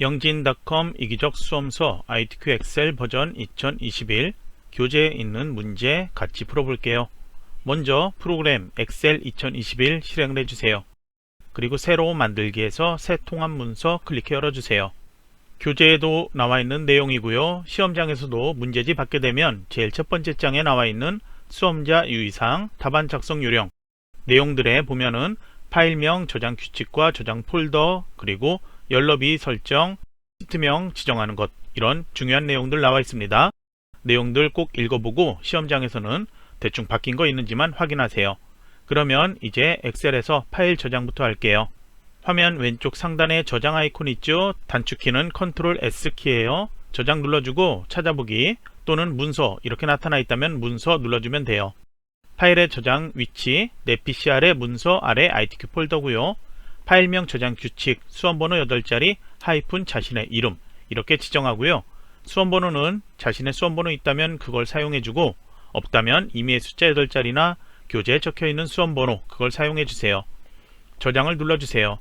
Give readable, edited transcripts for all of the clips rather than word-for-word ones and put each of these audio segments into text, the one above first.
영진닷컴 이기적 수험서 ITQ 엑셀 버전 2021 교재에 있는 문제 같이 풀어볼게요. 먼저 프로그램 엑셀 2021 실행을 해주세요. 그리고 새로 만들기에서 새 통합 문서 클릭해 열어주세요. 교재에도 나와 있는 내용이고요. 시험장에서도 문제지 받게 되면 제일 첫 번째 장에 나와 있는 수험자 유의사항, 답안 작성 요령 내용들에 보면은 파일명, 저장 규칙과 저장 폴더, 그리고 열너비 설정, 시트명 지정하는 것, 이런 중요한 내용들 나와 있습니다. 내용들 꼭 읽어보고 시험장에서는 대충 바뀐 거 있는지만 확인하세요. 그러면 이제 엑셀에서 파일 저장부터 할게요. 화면 왼쪽 상단에 저장 아이콘 있죠? 단축키는 컨트롤 S키예요. 저장 눌러주고 찾아보기 또는 문서 이렇게 나타나 있다면 문서 눌러주면 돼요. 파일의 저장 위치, 내 PC 아래 문서 아래 ITQ 폴더고요. 파일명 저장 규칙, 수험번호 8자리, 하이픈 자신의 이름 이렇게 지정하고요. 수험번호는 자신의 수험번호 있다면 그걸 사용해주고 없다면 임의의 숫자 8자리나 교재에 적혀있는 수험번호 그걸 사용해주세요. 저장을 눌러주세요.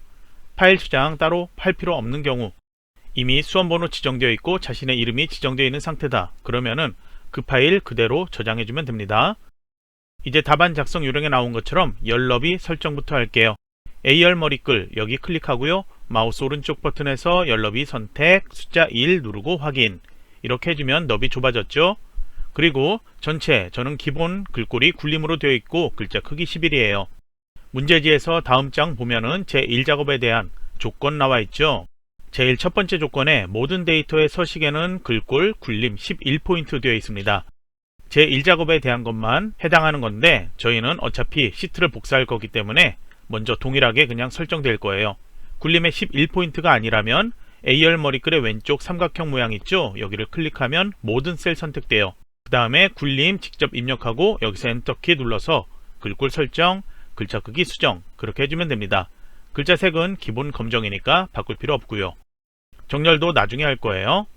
파일 저장 따로 할 필요 없는 경우 이미 수험번호 지정되어 있고 자신의 이름이 지정되어 있는 상태다. 그러면은 그 파일 그대로 저장해주면 됩니다. 이제 답안 작성 요령에 나온 것처럼 열너비 설정부터 할게요. A열 머리글 여기 클릭하고요. 마우스 오른쪽 버튼에서 열너비 선택, 숫자 1 누르고 확인. 이렇게 해주면 너비 좁아졌죠. 그리고 전체 저는 기본 글꼴이 굴림으로 되어 있고 글자 크기 11이에요. 문제지에서 다음 장 보면은 제1작업에 대한 조건 나와 있죠. 제일 첫 번째 조건에 모든 데이터의 서식에는 글꼴 굴림 11포인트 되어 있습니다. 제1작업에 대한 것만 해당하는 건데 저희는 어차피 시트를 복사할 거기 때문에 먼저 동일하게 그냥 설정될 거예요. 굴림의 11포인트가 아니라면 A열 머리글의 왼쪽 삼각형 모양 있죠? 여기를 클릭하면 모든 셀 선택돼요. 그 다음에 굴림 직접 입력하고 여기서 엔터키 눌러서 글꼴 설정, 글자 크기 수정 그렇게 해주면 됩니다. 글자 색은 기본 검정이니까 바꿀 필요 없고요. 정렬도 나중에 할 거예요.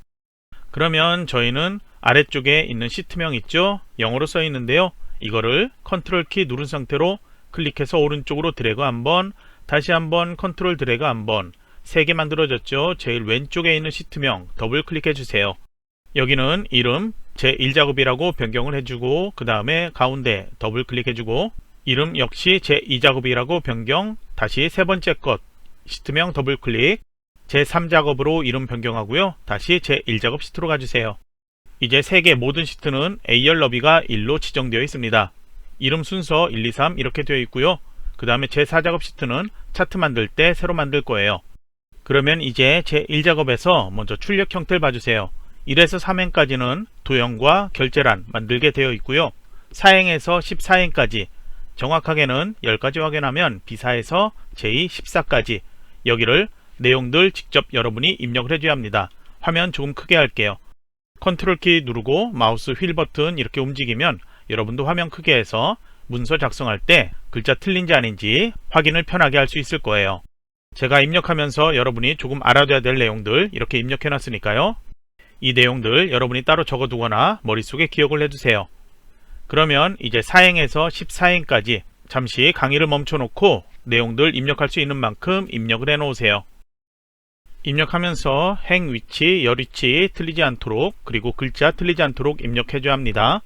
그러면 저희는 아래쪽에 있는 시트명 있죠? 영어로 써 있는데요. 이거를 컨트롤 키 누른 상태로 클릭해서 오른쪽으로 드래그 한번, 다시 한번 컨트롤 드래그 한번, 3개 만들어졌죠? 제일 왼쪽에 있는 시트명 더블 클릭해 주세요. 여기는 이름 제1작업이라고 변경을 해주고 그 다음에 가운데 더블 클릭해주고 이름 역시 제2작업이라고 변경, 다시 세 번째 것 시트명 더블 클릭, 제3작업으로 이름 변경하고요. 다시 제1작업 시트로 가주세요. 이제 3개 모든 시트는 A열 너비가 1로 지정되어 있습니다. 이름 순서 1, 2, 3 이렇게 되어 있고요. 그 다음에 제4작업 시트는 차트 만들 때 새로 만들 거예요. 그러면 이제 제1작업에서 먼저 출력 형태를 봐주세요. 1에서 3행까지는 도형과 결제란 만들게 되어 있고요. 4행에서 14행까지 정확하게는 10가지 확인하면 B4에서 제2, 14까지 여기를 내용들 직접 여러분이 입력을 해줘야 합니다. 화면 조금 크게 할게요. 컨트롤 키 누르고 마우스 휠 버튼 이렇게 움직이면 여러분도 화면 크게 해서 문서 작성할 때 글자 틀린지 아닌지 확인을 편하게 할 수 있을 거예요. 제가 입력하면서 여러분이 조금 알아둬야 될 내용들 이렇게 입력해 놨으니까요. 이 내용들 여러분이 따로 적어두거나 머릿속에 기억을 해두세요. 그러면 이제 4행에서 14행까지 잠시 강의를 멈춰놓고 내용들 입력할 수 있는 만큼 입력을 해 놓으세요. 입력하면서 행 위치, 열 위치 틀리지 않도록 그리고 글자 틀리지 않도록 입력해 줘야 합니다.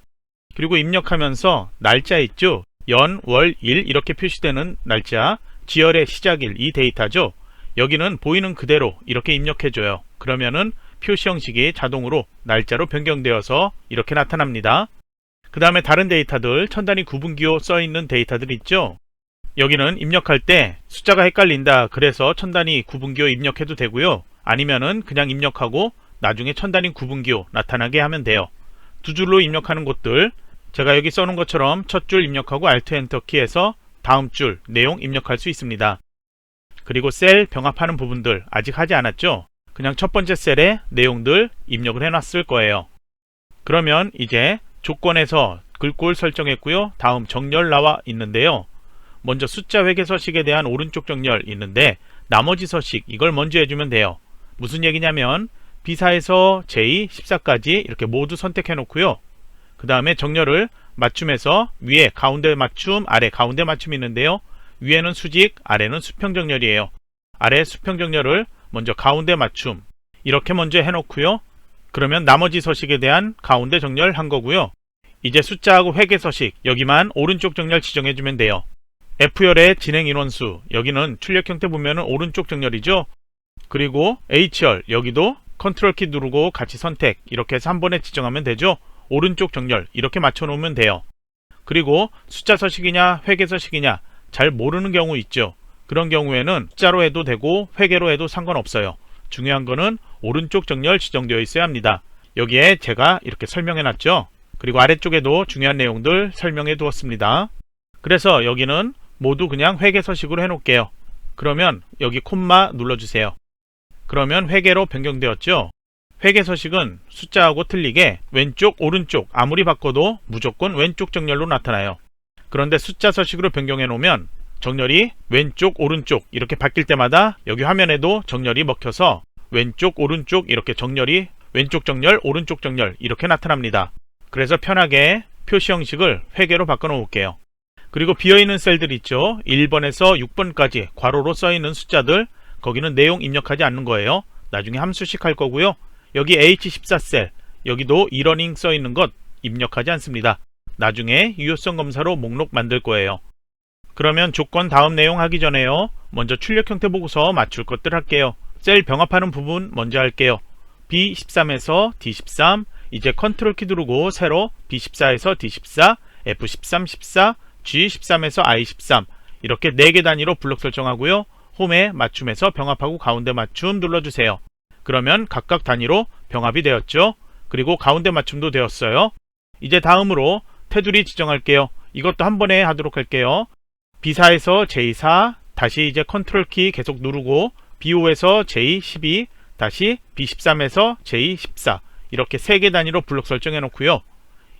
그리고 입력하면서 날짜 있죠? 연, 월, 일 이렇게 표시되는 날짜, 지열의 시작일 이 데이터죠? 여기는 보이는 그대로 이렇게 입력해 줘요. 그러면은 표시 형식이 자동으로 날짜로 변경되어서 이렇게 나타납니다. 그 다음에 다른 데이터들 천 단위 구분기호 써있는 데이터들 있죠? 여기는 입력할 때 숫자가 헷갈린다 그래서 천 단위 구분기호 입력해도 되고요. 아니면은 그냥 입력하고 나중에 천 단위 구분기호 나타나게 하면 돼요. 두 줄로 입력하는 곳들 제가 여기 써놓은 것처럼 첫 줄 입력하고 Alt 엔터 키에서 다음 줄 내용 입력할 수 있습니다. 그리고 셀 병합하는 부분들 아직 하지 않았죠? 그냥 첫 번째 셀에 내용들 입력을 해놨을 거예요. 그러면 이제 조건에서 글꼴 설정했고요. 다음 정렬 나와 있는데요. 먼저 숫자 회계 서식에 대한 오른쪽 정렬 있는데 나머지 서식 이걸 먼저 해주면 돼요. 무슨 얘기냐면 B4에서 J, 14까지 이렇게 모두 선택해 놓고요. 그 다음에 정렬을 맞춤해서 위에 가운데 맞춤, 아래 가운데 맞춤이 있는데요. 위에는 수직, 아래는 수평 정렬이에요. 아래 수평 정렬을 먼저 가운데 맞춤, 이렇게 먼저 해놓고요. 그러면 나머지 서식에 대한 가운데 정렬한 거고요. 이제 숫자하고 회계 서식 여기만 오른쪽 정렬 지정해주면 돼요. F열의 진행 인원수 여기는 출력 형태 보면은 오른쪽 정렬이죠. 그리고 H열 여기도 컨트롤 키 누르고 같이 선택 이렇게 해서 한 번에 지정하면 되죠. 오른쪽 정렬 이렇게 맞춰 놓으면 돼요. 그리고 숫자 서식이냐 회계 서식이냐 잘 모르는 경우 있죠. 그런 경우에는 숫자로 해도 되고 회계로 해도 상관없어요. 중요한 거는 오른쪽 정렬 지정되어 있어야 합니다. 여기에 제가 이렇게 설명해 놨죠. 그리고 아래쪽에도 중요한 내용들 설명해 두었습니다. 그래서 여기는 모두 그냥 회계 서식으로 해 놓을게요. 그러면 여기 콤마 눌러주세요. 그러면 회계로 변경되었죠. 회계 서식은 숫자하고 틀리게 왼쪽 오른쪽 아무리 바꿔도 무조건 왼쪽 정렬로 나타나요. 그런데 숫자 서식으로 변경해 놓으면 정렬이 왼쪽 오른쪽 이렇게 바뀔 때마다 여기 화면에도 정렬이 먹혀서 왼쪽 오른쪽 이렇게 정렬이 왼쪽 정렬 오른쪽 정렬 이렇게 나타납니다. 그래서 편하게 표시 형식을 회계로 바꿔 놓을게요. 그리고 비어있는 셀들 있죠. 1번에서 6번까지 괄호로 써있는 숫자들 거기는 내용 입력하지 않는 거예요. 나중에 함수식 할 거고요. 여기 H14셀 여기도 이러닝 써있는 것 입력하지 않습니다. 나중에 유효성 검사로 목록 만들 거예요. 그러면 조건 다음 내용 하기 전에요. 먼저 출력 형태 보고서 맞출 것들 할게요. 셀 병합하는 부분 먼저 할게요. B13에서 D13 이제 컨트롤 키 누르고 새로 B14에서 D14 F13, 14 G13에서 I13 이렇게 4개 단위로 블록 설정하고요. 홈에 맞춤에서 병합하고 가운데 맞춤 눌러주세요. 그러면 각각 단위로 병합이 되었죠. 그리고 가운데 맞춤도 되었어요. 이제 다음으로 테두리 지정할게요. 이것도 한 번에 하도록 할게요. B4에서 J4 다시 이제 컨트롤 키 계속 누르고 B5에서 J12 다시 B13에서 J14 이렇게 3개 단위로 블록 설정해 놓고요.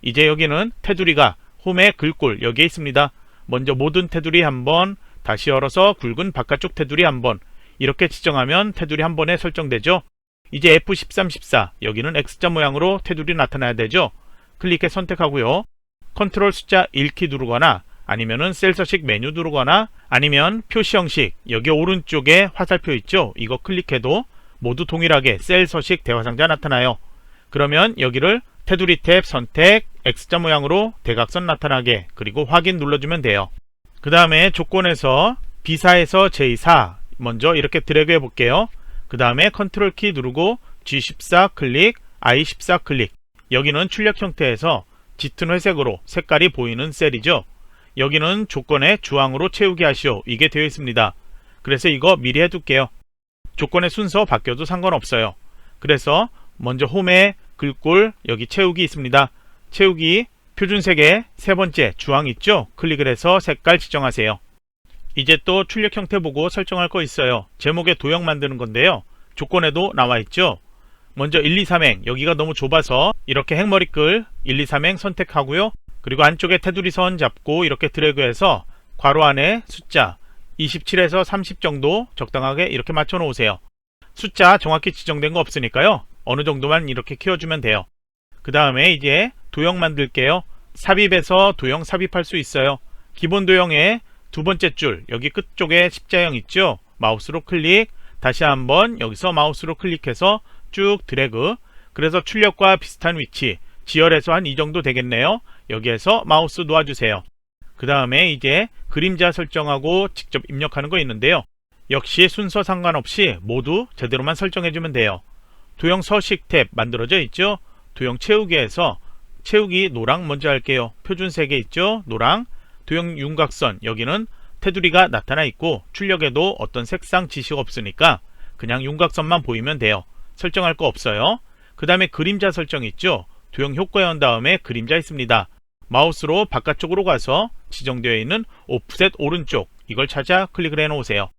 이제 여기는 테두리가 홈의 글꼴 여기에 있습니다. 먼저 모든 테두리 한번 다시 열어서 굵은 바깥쪽 테두리 한번 이렇게 지정하면 테두리 한 번에 설정되죠. 이제 F13, 14 여기는 X자 모양으로 테두리 나타나야 되죠. 클릭해 선택하고요. 컨트롤 숫자 1키 누르거나 아니면은 셀 서식 메뉴 누르거나 아니면 표시 형식 여기 오른쪽에 화살표 있죠. 이거 클릭해도 모두 동일하게 셀 서식 대화상자 나타나요. 그러면 여기를 테두리 탭 선택 X자 모양으로 대각선 나타나게 그리고 확인 눌러주면 돼요. 그 다음에 조건에서 B4에서 J4 먼저 이렇게 드래그 해 볼게요. 그 다음에 컨트롤 키 누르고 G14 클릭 I14 클릭 여기는 출력 형태에서 짙은 회색으로 색깔이 보이는 셀이죠. 여기는 조건에 주황으로 채우게 하시오 이게 되어 있습니다. 그래서 이거 미리 해둘게요. 조건의 순서 바뀌어도 상관없어요. 그래서 먼저 홈에 글꼴 여기 채우기 있습니다. 채우기 표준색의 세 번째 주황 있죠? 클릭을 해서 색깔 지정하세요. 이제 또 출력 형태 보고 설정할 거 있어요. 제목에 도형 만드는 건데요. 조건에도 나와 있죠? 먼저 1, 2, 3행 여기가 너무 좁아서 이렇게 행머리끌 1, 2, 3행 선택하고요. 그리고 안쪽에 테두리 선 잡고 이렇게 드래그해서 괄호 안에 숫자 27에서 30 정도 적당하게 이렇게 맞춰 놓으세요. 숫자 정확히 지정된 거 없으니까요. 어느 정도만 이렇게 키워주면 돼요. 그 다음에 이제 도형 만들게요. 삽입해서 도형 삽입할 수 있어요. 기본 도형의 두 번째 줄 여기 끝쪽에 십자형 있죠? 마우스로 클릭 다시 한번 여기서 마우스로 클릭해서 쭉 드래그 그래서 출력과 비슷한 위치 지열에서 한 이 정도 되겠네요. 여기에서 마우스 놓아주세요. 그 다음에 이제 그림자 설정하고 직접 입력하는 거 있는데요. 역시 순서 상관없이 모두 제대로만 설정해주면 돼요. 도형 서식 탭 만들어져 있죠? 도형 채우기에서 채우기 노랑 먼저 할게요. 표준 색에 있죠? 노랑. 도형 윤곽선 여기는 테두리가 나타나 있고 출력에도 어떤 색상 지시가 없으니까 그냥 윤곽선만 보이면 돼요. 설정할 거 없어요. 그 다음에 그림자 설정 있죠? 도형 효과에 온 다음에 그림자 있습니다. 마우스로 바깥쪽으로 가서 지정되어 있는 오프셋 오른쪽 이걸 찾아 클릭을 해 놓으세요.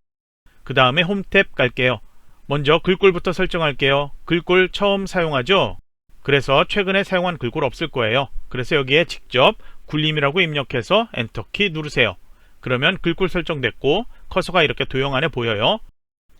그 다음에 홈 탭 갈게요. 먼저 글꼴부터 설정할게요. 글꼴 처음 사용하죠? 그래서 최근에 사용한 글꼴 없을 거예요. 그래서 여기에 직접 굴림이라고 입력해서 엔터키 누르세요. 그러면 글꼴 설정됐고 커서가 이렇게 도형 안에 보여요.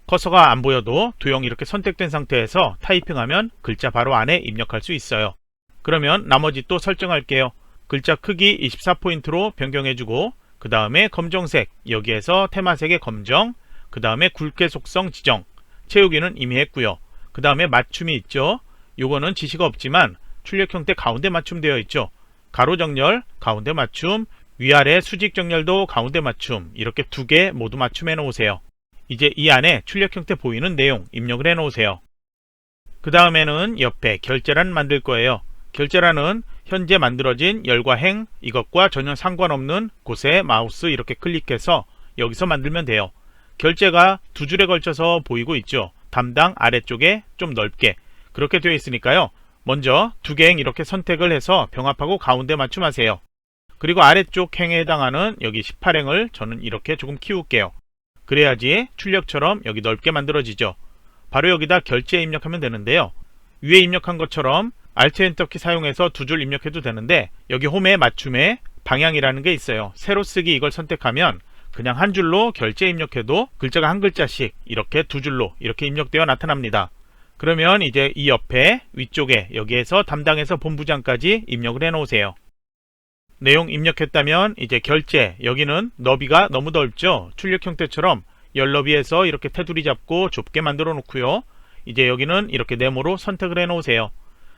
커서가 안 보여도 도형이 이렇게 선택된 상태에서 타이핑하면 글자 바로 안에 입력할 수 있어요. 그러면 나머지 또 설정할게요. 글자 크기 24포인트로 변경해주고 그 다음에 검정색 여기에서 테마색의 검정 그 다음에 굵게 속성 지정 채우기는 이미 했고요. 그 다음에 맞춤이 있죠. 요거는 지시가 없지만 출력 형태 가운데 맞춤 되어 있죠. 가로 정렬 가운데 맞춤, 위아래 수직 정렬도 가운데 맞춤, 이렇게 두 개 모두 맞춤해 놓으세요. 이제 이 안에 출력 형태 보이는 내용 입력을 해 놓으세요. 그 다음에는 옆에 결제란 만들 거예요. 결제란은 현재 만들어진 열과 행, 이것과 전혀 상관없는 곳에 마우스 이렇게 클릭해서 여기서 만들면 돼요. 결제가 두 줄에 걸쳐서 보이고 있죠. 담당 아래쪽에 좀 넓게 그렇게 되어 있으니까요. 먼저 두 개 행 이렇게 선택을 해서 병합하고 가운데 맞춤하세요. 그리고 아래쪽 행에 해당하는 여기 18행을 저는 이렇게 조금 키울게요. 그래야지 출력처럼 여기 넓게 만들어지죠. 바로 여기다 결제 입력하면 되는데요. 위에 입력한 것처럼 Alt 엔터키 사용해서 두 줄 입력해도 되는데 여기 홈에 맞춤에 방향이라는 게 있어요. 세로 쓰기 이걸 선택하면 그냥 한 줄로 결제 입력해도 글자가 한 글자씩 이렇게 두 줄로 이렇게 입력되어 나타납니다. 그러면 이제 이 옆에 위쪽에 여기에서 담당에서 본부장까지 입력을 해 놓으세요. 내용 입력했다면 이제 결제, 여기는 너비가 너무 넓죠. 출력 형태처럼 열너비에서 이렇게 테두리 잡고 좁게 만들어 놓고요. 이제 여기는 이렇게 네모로 선택을 해 놓으세요.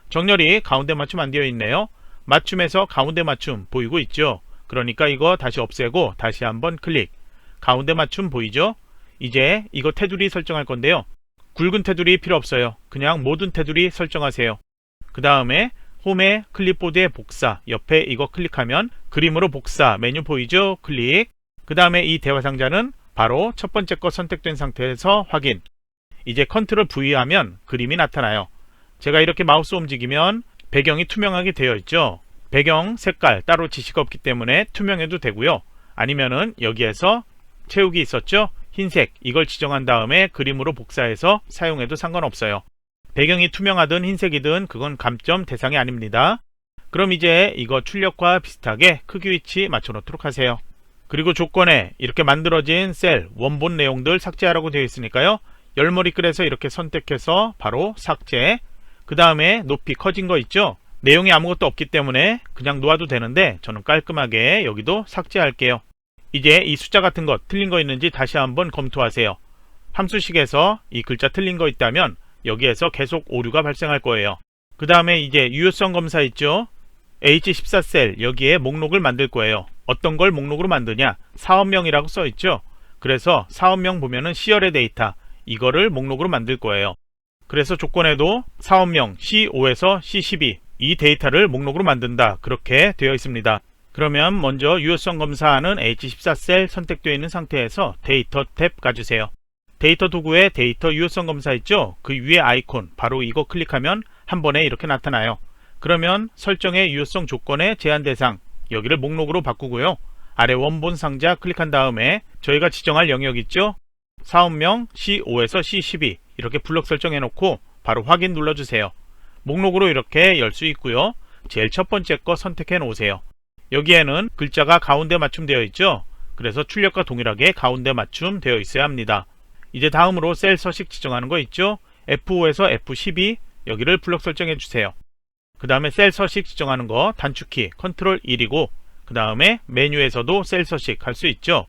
정렬이 가운데 맞춤 안 되어 있네요. 맞춤에서 가운데 맞춤 보이고 있죠. 그러니까 이거 다시 없애고 다시 한번 클릭. 가운데 맞춤 보이죠? 이제 이거 테두리 설정할 건데요. 굵은 테두리 필요 없어요. 그냥 모든 테두리 설정하세요. 그 다음에 홈에 클립보드의 복사, 옆에 이거 클릭하면 그림으로 복사 메뉴 보이죠? 클릭. 그 다음에 이 대화 상자는 바로 첫 번째 거 선택된 상태에서 확인. 이제 컨트롤 V 하면 그림이 나타나요. 제가 이렇게 마우스 움직이면 배경이 투명하게 되어 있죠. 배경 색깔 따로 지시가 없기 때문에 투명해도 되고요. 아니면은 여기에서 채우기 있었죠? 흰색 이걸 지정한 다음에 그림으로 복사해서 사용해도 상관없어요. 배경이 투명하든 흰색이든 그건 감점 대상이 아닙니다. 그럼 이제 이거 출력과 비슷하게 크기 위치 맞춰 놓도록 하세요. 그리고 조건에 이렇게 만들어진 셀 원본 내용들 삭제하라고 되어 있으니까요. 열머리글에서 이렇게 선택해서 바로 삭제. 그 다음에 높이 커진 거 있죠? 내용이 아무것도 없기 때문에 그냥 놓아도 되는데 저는 깔끔하게 여기도 삭제할게요. 이제 이 숫자 같은 것 틀린 거 있는지 다시 한번 검토하세요. 함수식에서 이 글자 틀린 거 있다면 여기에서 계속 오류가 발생할 거예요. 그 다음에 이제 유효성 검사 있죠? H14셀 여기에 목록을 만들 거예요. 어떤 걸 목록으로 만드냐? 사업명이라고 써 있죠? 그래서 사업명 보면은 C열의 데이터 이거를 목록으로 만들 거예요. 그래서 조건에도 사업명 C5에서 C12 이 데이터를 목록으로 만든다 그렇게 되어 있습니다. 그러면 먼저 유효성 검사하는 H14셀 선택되어 있는 상태에서 데이터 탭 가주세요. 데이터 도구에 데이터 유효성 검사 있죠? 그 위에 아이콘 바로 이거 클릭하면 한 번에 이렇게 나타나요. 그러면 설정의 유효성 조건의 제한 대상 여기를 목록으로 바꾸고요. 아래 원본 상자 클릭한 다음에 저희가 지정할 영역 있죠? 사업명 C5에서 C12 이렇게 블록 설정해 놓고 바로 확인 눌러주세요. 목록으로 이렇게 열 수 있고요. 제일 첫 번째 거 선택해 놓으세요. 여기에는 글자가 가운데 맞춤되어 있죠? 그래서 출력과 동일하게 가운데 맞춤 되어 있어야 합니다. 이제 다음으로 셀 서식 지정하는 거 있죠? F5에서 F12 여기를 블록 설정해 주세요. 그 다음에 셀 서식 지정하는 거 단축키 컨트롤 1이고 그 다음에 메뉴에서도 셀 서식 할 수 있죠?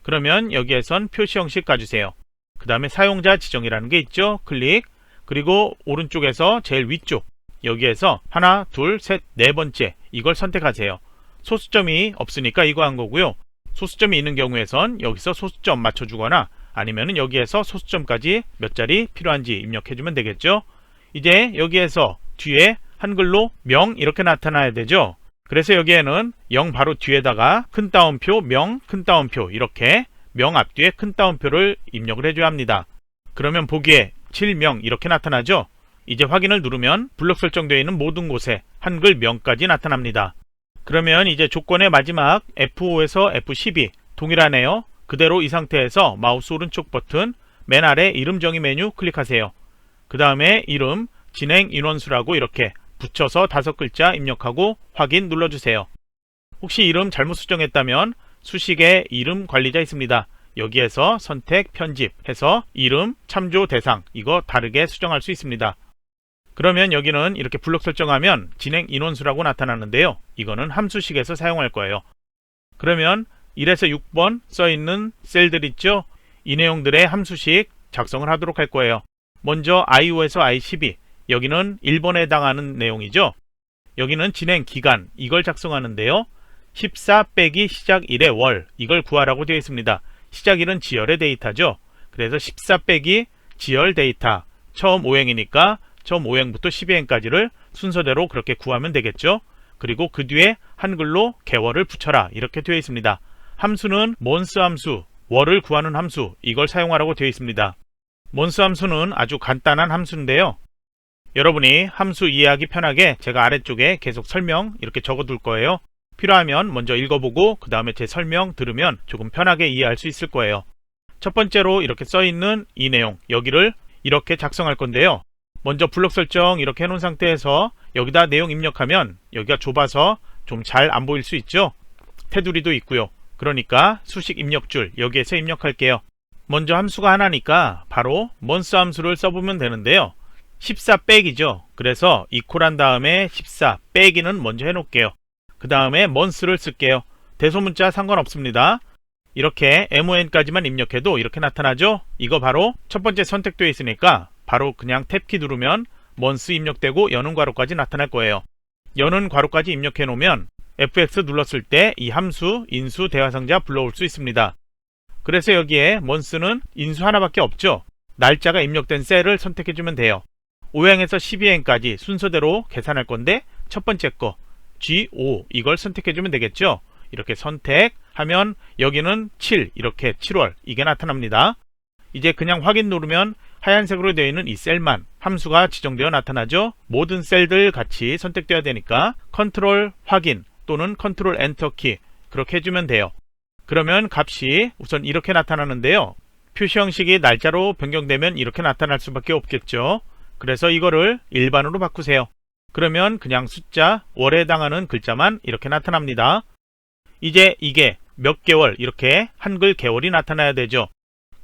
그러면 여기에선 표시 형식 가주세요. 그 다음에 사용자 지정이라는 게 있죠? 클릭. 그리고 오른쪽에서 제일 위쪽 여기에서 하나, 둘, 셋, 네 번째 이걸 선택하세요. 소수점이 없으니까 이거 한 거고요. 소수점이 있는 경우에선 여기서 소수점 맞춰주거나 아니면은 여기에서 소수점까지 몇 자리 필요한지 입력해주면 되겠죠. 이제 여기에서 뒤에 한글로 명 이렇게 나타나야 되죠. 그래서 여기에는 0 바로 뒤에다가 큰 따옴표 명 큰 따옴표 이렇게 명 앞뒤에 큰 따옴표를 입력을 해줘야 합니다. 그러면 보기에 7명 이렇게 나타나죠. 이제 확인을 누르면 블록 설정되어 있는 모든 곳에 한글 명까지 나타납니다. 그러면 이제 조건의 마지막 F5에서 F12 동일하네요. 그대로 이 상태에서 마우스 오른쪽 버튼 맨 아래 이름 정의 메뉴 클릭하세요. 그 다음에 이름 진행 인원수라고 이렇게 붙여서 5글자 입력하고 확인 눌러주세요. 혹시 이름 잘못 수정했다면 수식에 이름 관리자 있습니다. 여기에서 선택 편집 해서 이름 참조 대상 이거 다르게 수정할 수 있습니다. 그러면 여기는 이렇게 블록 설정하면 진행 인원수라고 나타나는데요. 이거는 함수식에서 사용할 거예요. 그러면 1에서 6번 써있는 셀들 있죠? 이 내용들의 함수식 작성을 하도록 할 거예요. 먼저 i5에서 i12 여기는 1번에 해당하는 내용이죠. 여기는 진행 기간 이걸 작성하는데요. 14 빼기 시작 1의 월 이걸 구하라고 되어 있습니다. 시작 1은 지열의 데이터죠. 그래서 14 빼기 지열 데이터 처음 5행이니까 처음 5행부터 12행까지를 순서대로 그렇게 구하면 되겠죠. 그리고 그 뒤에 한글로 개월을 붙여라 이렇게 되어 있습니다. 함수는 months 함수, 월을 구하는 함수 이걸 사용하라고 되어 있습니다. months 함수는 아주 간단한 함수인데요. 여러분이 함수 이해하기 편하게 제가 아래쪽에 계속 설명 이렇게 적어둘 거예요. 필요하면 먼저 읽어보고 그 다음에 제 설명 들으면 조금 편하게 이해할 수 있을 거예요. 첫 번째로 이렇게 써있는 이 내용 여기를 이렇게 작성할 건데요. 먼저 블록 설정 이렇게 해놓은 상태에서 여기다 내용 입력하면 여기가 좁아서 좀 잘 안 보일 수 있죠. 테두리도 있고요. 그러니까 수식 입력줄 여기에서 입력할게요. 먼저 함수가 하나니까 바로 months 함수를 써보면 되는데요. 14 빼기죠. 그래서 이퀄한 다음에 14 빼기는 먼저 해놓을게요. 그 다음에 months를 쓸게요. 대소문자 상관없습니다. 이렇게 mon까지만 입력해도 이렇게 나타나죠. 이거 바로 첫 번째 선택되어 있으니까 바로 그냥 탭키 누르면 months 입력되고 여는 괄호까지 나타날 거예요. 여는 괄호까지 입력해 놓으면 fx 눌렀을 때 이 함수 인수 대화상자 불러올 수 있습니다. 그래서 여기에 months는 인수 하나밖에 없죠. 날짜가 입력된 셀을 선택해 주면 돼요. 5행에서 12행까지 순서대로 계산할 건데 첫 번째 거 G5 이걸 선택해 주면 되겠죠. 이렇게 선택하면 여기는 7 이렇게 7월 이게 나타납니다. 이제 그냥 확인 누르면 하얀색으로 되어 있는 이 셀만 함수가 지정되어 나타나죠. 모든 셀들 같이 선택되어야 되니까 컨트롤 확인 또는 컨트롤 엔터키 그렇게 해주면 돼요. 그러면 값이 우선 이렇게 나타나는데요. 표시 형식이 날짜로 변경되면 이렇게 나타날 수밖에 없겠죠. 그래서 이거를 일반으로 바꾸세요. 그러면 그냥 숫자 월에 해당하는 글자만 이렇게 나타납니다. 이제 이게 몇 개월 이렇게 한글 개월이 나타나야 되죠.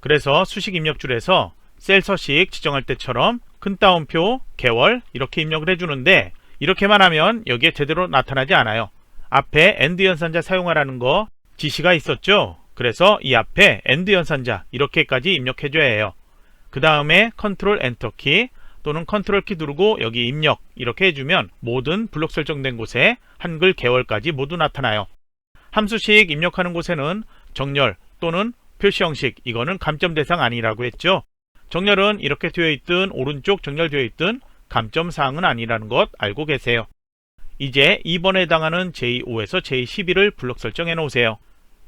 그래서 수식 입력줄에서 셀 서식 지정할 때처럼 큰 따옴표 개월 이렇게 입력을 해주는데 이렇게만 하면 여기에 제대로 나타나지 않아요. 앞에 AND 연산자 사용하라는 거 지시가 있었죠. 그래서 이 앞에 AND 연산자 이렇게까지 입력해줘야 해요. 그 다음에 컨트롤 엔터키 또는 컨트롤 키 누르고 여기 입력 이렇게 해주면 모든 블록 설정된 곳에 한글 개월까지 모두 나타나요. 함수식 입력하는 곳에는 정렬 또는 표시 형식 이거는 감점 대상 아니라고 했죠. 정렬은 이렇게 되어 있든 오른쪽 정렬되어 있든 감점 사항은 아니라는 것 알고 계세요. 이제 2번에 해당하는 J5에서 J12를 블록 설정해 놓으세요.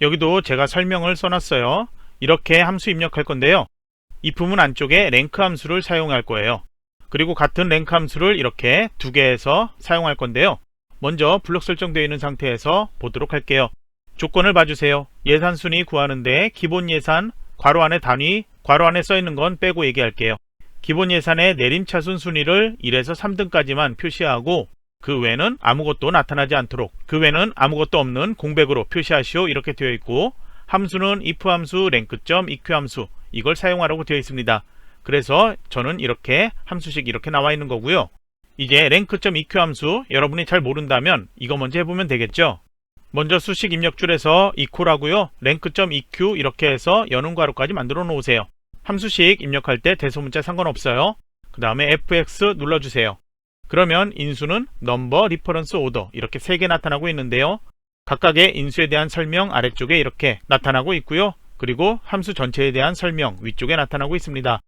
여기도 제가 설명을 써놨어요. 이렇게 함수 입력할 건데요. 이 부분 안쪽에 랭크 함수를 사용할 거예요. 그리고 같은 랭크 함수를 이렇게 두 개에서 사용할 건데요. 먼저 블록 설정되어 있는 상태에서 보도록 할게요. 조건을 봐주세요. 예산 순위 구하는데 기본 예산 괄호 안에 단위 괄호 안에 써있는 건 빼고 얘기할게요. 기본 예산의 내림차순 순위를 1에서 3등까지만 표시하고 그 외는 아무것도 나타나지 않도록 그 외는 아무것도 없는 공백으로 표시하시오 이렇게 되어 있고 함수는 if 함수 랭크점 eq 함수 이걸 사용하라고 되어 있습니다. 그래서 저는 이렇게 함수식 이렇게 나와 있는 거고요. 이제 랭크점 eq 함수 여러분이 잘 모른다면 이거 먼저 해보면 되겠죠. 먼저 수식 입력줄에서 equal하고요. 랭크점 eq 이렇게 해서 여는 괄호까지 만들어 놓으세요. 함수식 입력할 때 대소문자 상관없어요. 그 다음에 fx 눌러주세요. 그러면 인수는 number, reference, order 이렇게 3개 나타나고 있는데요. 각각의 인수에 대한 설명 아래쪽에 이렇게 나타나고 있고요. 그리고 함수 전체에 대한 설명 위쪽에 나타나고 있습니다.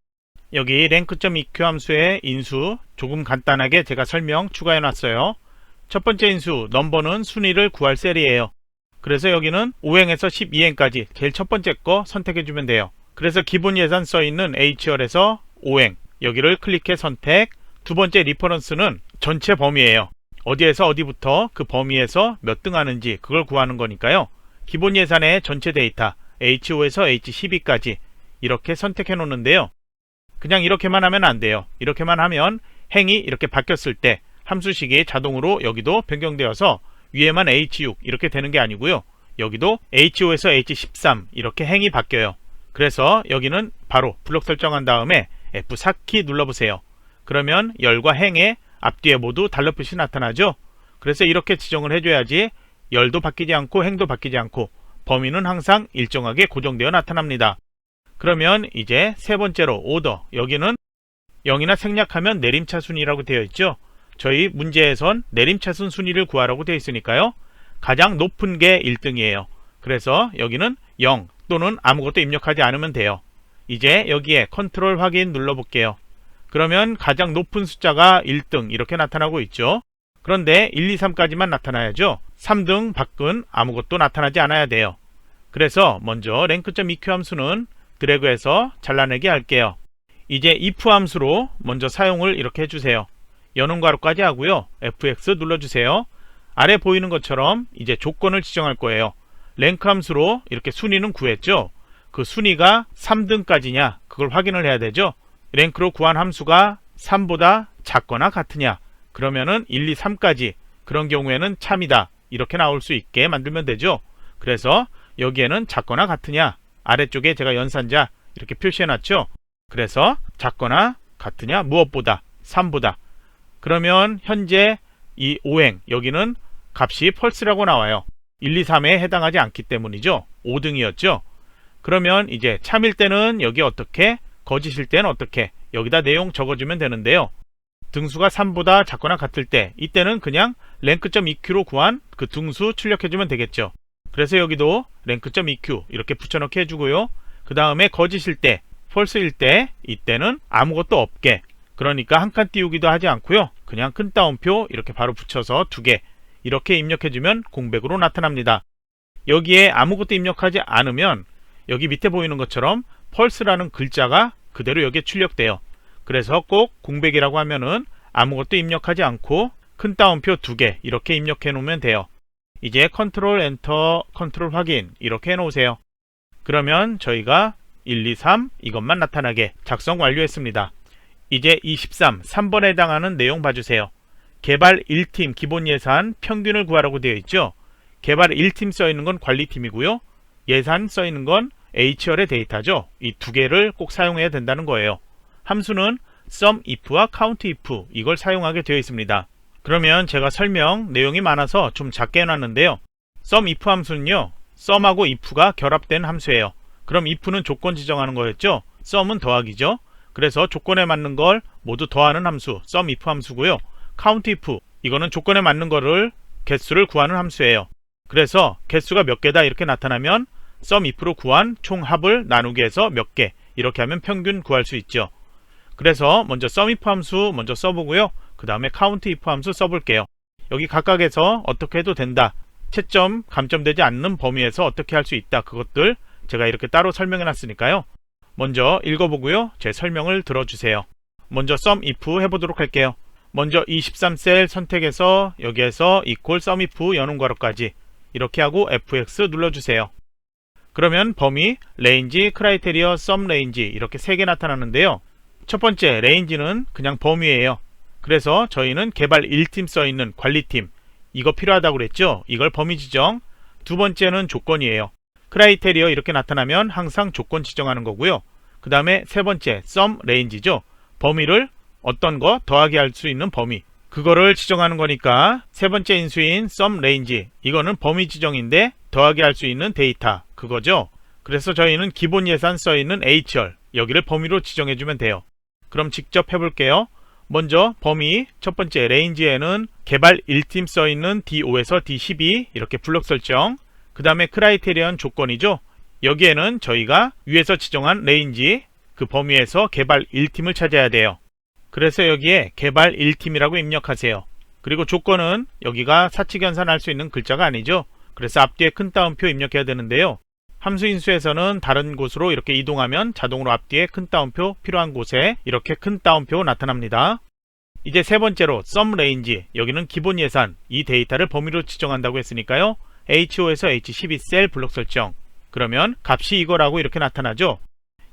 여기 랭크점 eq 함수의 인수 조금 간단하게 제가 설명 추가해 놨어요. 첫 번째 인수 넘버는 순위를 구할 셀이에요. 그래서 여기는 5행에서 12행까지 제일 첫 번째 거 선택해 주면 돼요. 그래서 기본 예산 써 있는 H열에서 5행 여기를 클릭해 선택. 두 번째 리퍼런스는 전체 범위예요. 어디에서 어디부터 그 범위에서 몇 등 하는지 그걸 구하는 거니까요. 기본 예산의 전체 데이터 H5에서 H12까지 이렇게 선택해 놓는데요. 그냥 이렇게만 하면 안 돼요. 이렇게만 하면 행이 이렇게 바뀌었을 때 함수식이 자동으로 여기도 변경되어서 위에만 H6 이렇게 되는 게 아니고요. 여기도 H5에서 H13 이렇게 행이 바뀌어요. 그래서 여기는 바로 블록 설정한 다음에 F4키 눌러보세요. 그러면 열과 행의 앞뒤에 모두 달러 표시 나타나죠. 그래서 이렇게 지정을 해줘야지 열도 바뀌지 않고 행도 바뀌지 않고 범위는 항상 일정하게 고정되어 나타납니다. 그러면 이제 세 번째로 오더 여기는 0이나 생략하면 내림차순이라고 되어 있죠. 저희 문제에선 내림차순 순위를 구하라고 되어 있으니까요. 가장 높은 게 1등이에요. 그래서 여기는 0 또는 아무것도 입력하지 않으면 돼요. 이제 여기에 컨트롤 확인 눌러볼게요. 그러면 가장 높은 숫자가 1등 이렇게 나타나고 있죠. 그런데 1, 2, 3까지만 나타나야죠. 3등 밖은 아무것도 나타나지 않아야 돼요. 그래서 먼저 랭크.eq 함수는 드래그해서 잘라내게 할게요. 이제 if 함수로 먼저 사용을 이렇게 해주세요. 여는 괄호까지 하고요. fx 눌러주세요. 아래 보이는 것처럼 이제 조건을 지정할 거예요. 랭크 함수로 이렇게 순위는 구했죠. 그 순위가 3등까지냐 그걸 확인을 해야 되죠. 랭크로 구한 함수가 3보다 작거나 같으냐, 그러면은 1, 2, 3까지, 그런 경우에는 참이다 이렇게 나올 수 있게 만들면 되죠. 그래서 여기에는 작거나 같으냐, 아래쪽에 제가 연산자 이렇게 표시해 놨죠. 그래서 작거나 같으냐, 무엇보다, 3보다. 그러면 현재 이 오행 여기는 값이 펄스라고 나와요. 1, 2, 3에 해당하지 않기 때문이죠. 5등이었죠. 그러면 이제 참일 때는 여기 어떻게, 거짓일 때는 어떻게, 여기다 내용 적어주면 되는데요. 등수가 3보다 작거나 같을 때, 이때는 그냥 랭크.eq로 구한 그 등수 출력해주면 되겠죠. 그래서 여기도 랭크.eq 이렇게 붙여넣기 해주고요. 그 다음에 거짓일 때, false일 때, 이때는 아무것도 없게, 그러니까 한 칸 띄우기도 하지 않고요. 그냥 큰 따옴표 이렇게 바로 붙여서 2개 이렇게 입력해주면 공백으로 나타납니다. 여기에 아무것도 입력하지 않으면 여기 밑에 보이는 것처럼 false라는 글자가 그대로 여기에 출력돼요. 그래서 꼭 공백이라고 하면은 아무것도 입력하지 않고 큰 따옴표 2개 이렇게 입력해 놓으면 돼요. 이제 컨트롤 엔터 컨트롤 확인 이렇게 해 놓으세요. 그러면 저희가 1, 2, 3 이것만 나타나게 작성 완료했습니다. 이제 23, 3번에 해당하는 내용 봐주세요. 개발 1팀 기본 예산 평균을 구하라고 되어 있죠. 개발 1팀 써있는 건 관리팀이고요. 예산 써있는 건 HR의 데이터죠. 이 두 개를 꼭 사용해야 된다는 거예요. 함수는 SUMIF와 COUNTIF 이걸 사용하게 되어 있습니다. 그러면 제가 설명 내용이 많아서 좀 작게 해놨는데요. SUMIF 함수는요, SUM하고 IF가 결합된 함수예요. 그럼 IF는 조건 지정하는 거였죠. SUM은 더하기죠. 그래서 조건에 맞는 걸 모두 더하는 함수 SUMIF 함수고요. COUNTIF 이거는 조건에 맞는 거를 개수를 구하는 함수예요. 그래서 개수가 몇 개다 이렇게 나타나면 SUMIF로 구한 총 합을 나누기 해서 몇 개 이렇게 하면 평균 구할 수 있죠. 그래서 먼저 SUMIF 함수 먼저 써보고요. 그 다음에 COUNTIF 함수 써볼게요. 여기 각각에서 어떻게 해도 된다, 채점 감점되지 않는 범위에서 어떻게 할 수 있다, 그것들 제가 이렇게 따로 설명해 놨으니까요. 먼저 읽어보고요. 제 설명을 들어주세요. 먼저 SUMIF 해보도록 할게요. 먼저 23셀 선택해서 여기에서 equal SUMIF 여는 괄호까지 이렇게 하고 FX 눌러주세요. 그러면 범위, range, criteria, sum range 이렇게 3개 나타나는데요. 첫 번째 range는 그냥 범위예요. 그래서 저희는 개발 1팀 써있는 관리팀 이거 필요하다고 그랬죠. 이걸 범위 지정. 두 번째는 조건이에요. 크라이테리어 이렇게 나타나면 항상 조건 지정하는 거고요. 그 다음에 세 번째 sum range죠. 범위를 어떤 거 더하기 할 수 있는 범위 그거를 지정하는 거니까 세 번째 인수인 sum range 이거는 범위 지정인데 더하기 할 수 있는 데이터 그거죠. 그래서 저희는 기본 예산 써있는 HR 여기를 범위로 지정해주면 돼요. 그럼 직접 해볼게요. 먼저 범위 첫 번째 range에는 개발 1팀 써있는 D5에서 D12 이렇게 블록 설정. 그 다음에 크라이테리언 조건이죠. 여기에는 저희가 위에서 지정한 range 그 범위에서 개발 1팀을 찾아야 돼요. 그래서 여기에 개발 1팀이라고 입력하세요. 그리고 조건은 여기가 사칙 연산할 수 있는 글자가 아니죠. 그래서 앞뒤에 큰 따옴표 입력해야 되는데요. 함수 인수에서는 다른 곳으로 이렇게 이동하면 자동으로 앞뒤에 큰 따옴표 필요한 곳에 이렇게 큰 따옴표 나타납니다. 이제 세 번째로 sum range 여기는 기본 예산 이 데이터를 범위로 지정한다고 했으니까요. HO에서 H12 셀 블록 설정. 그러면 값이 이거라고 이렇게 나타나죠.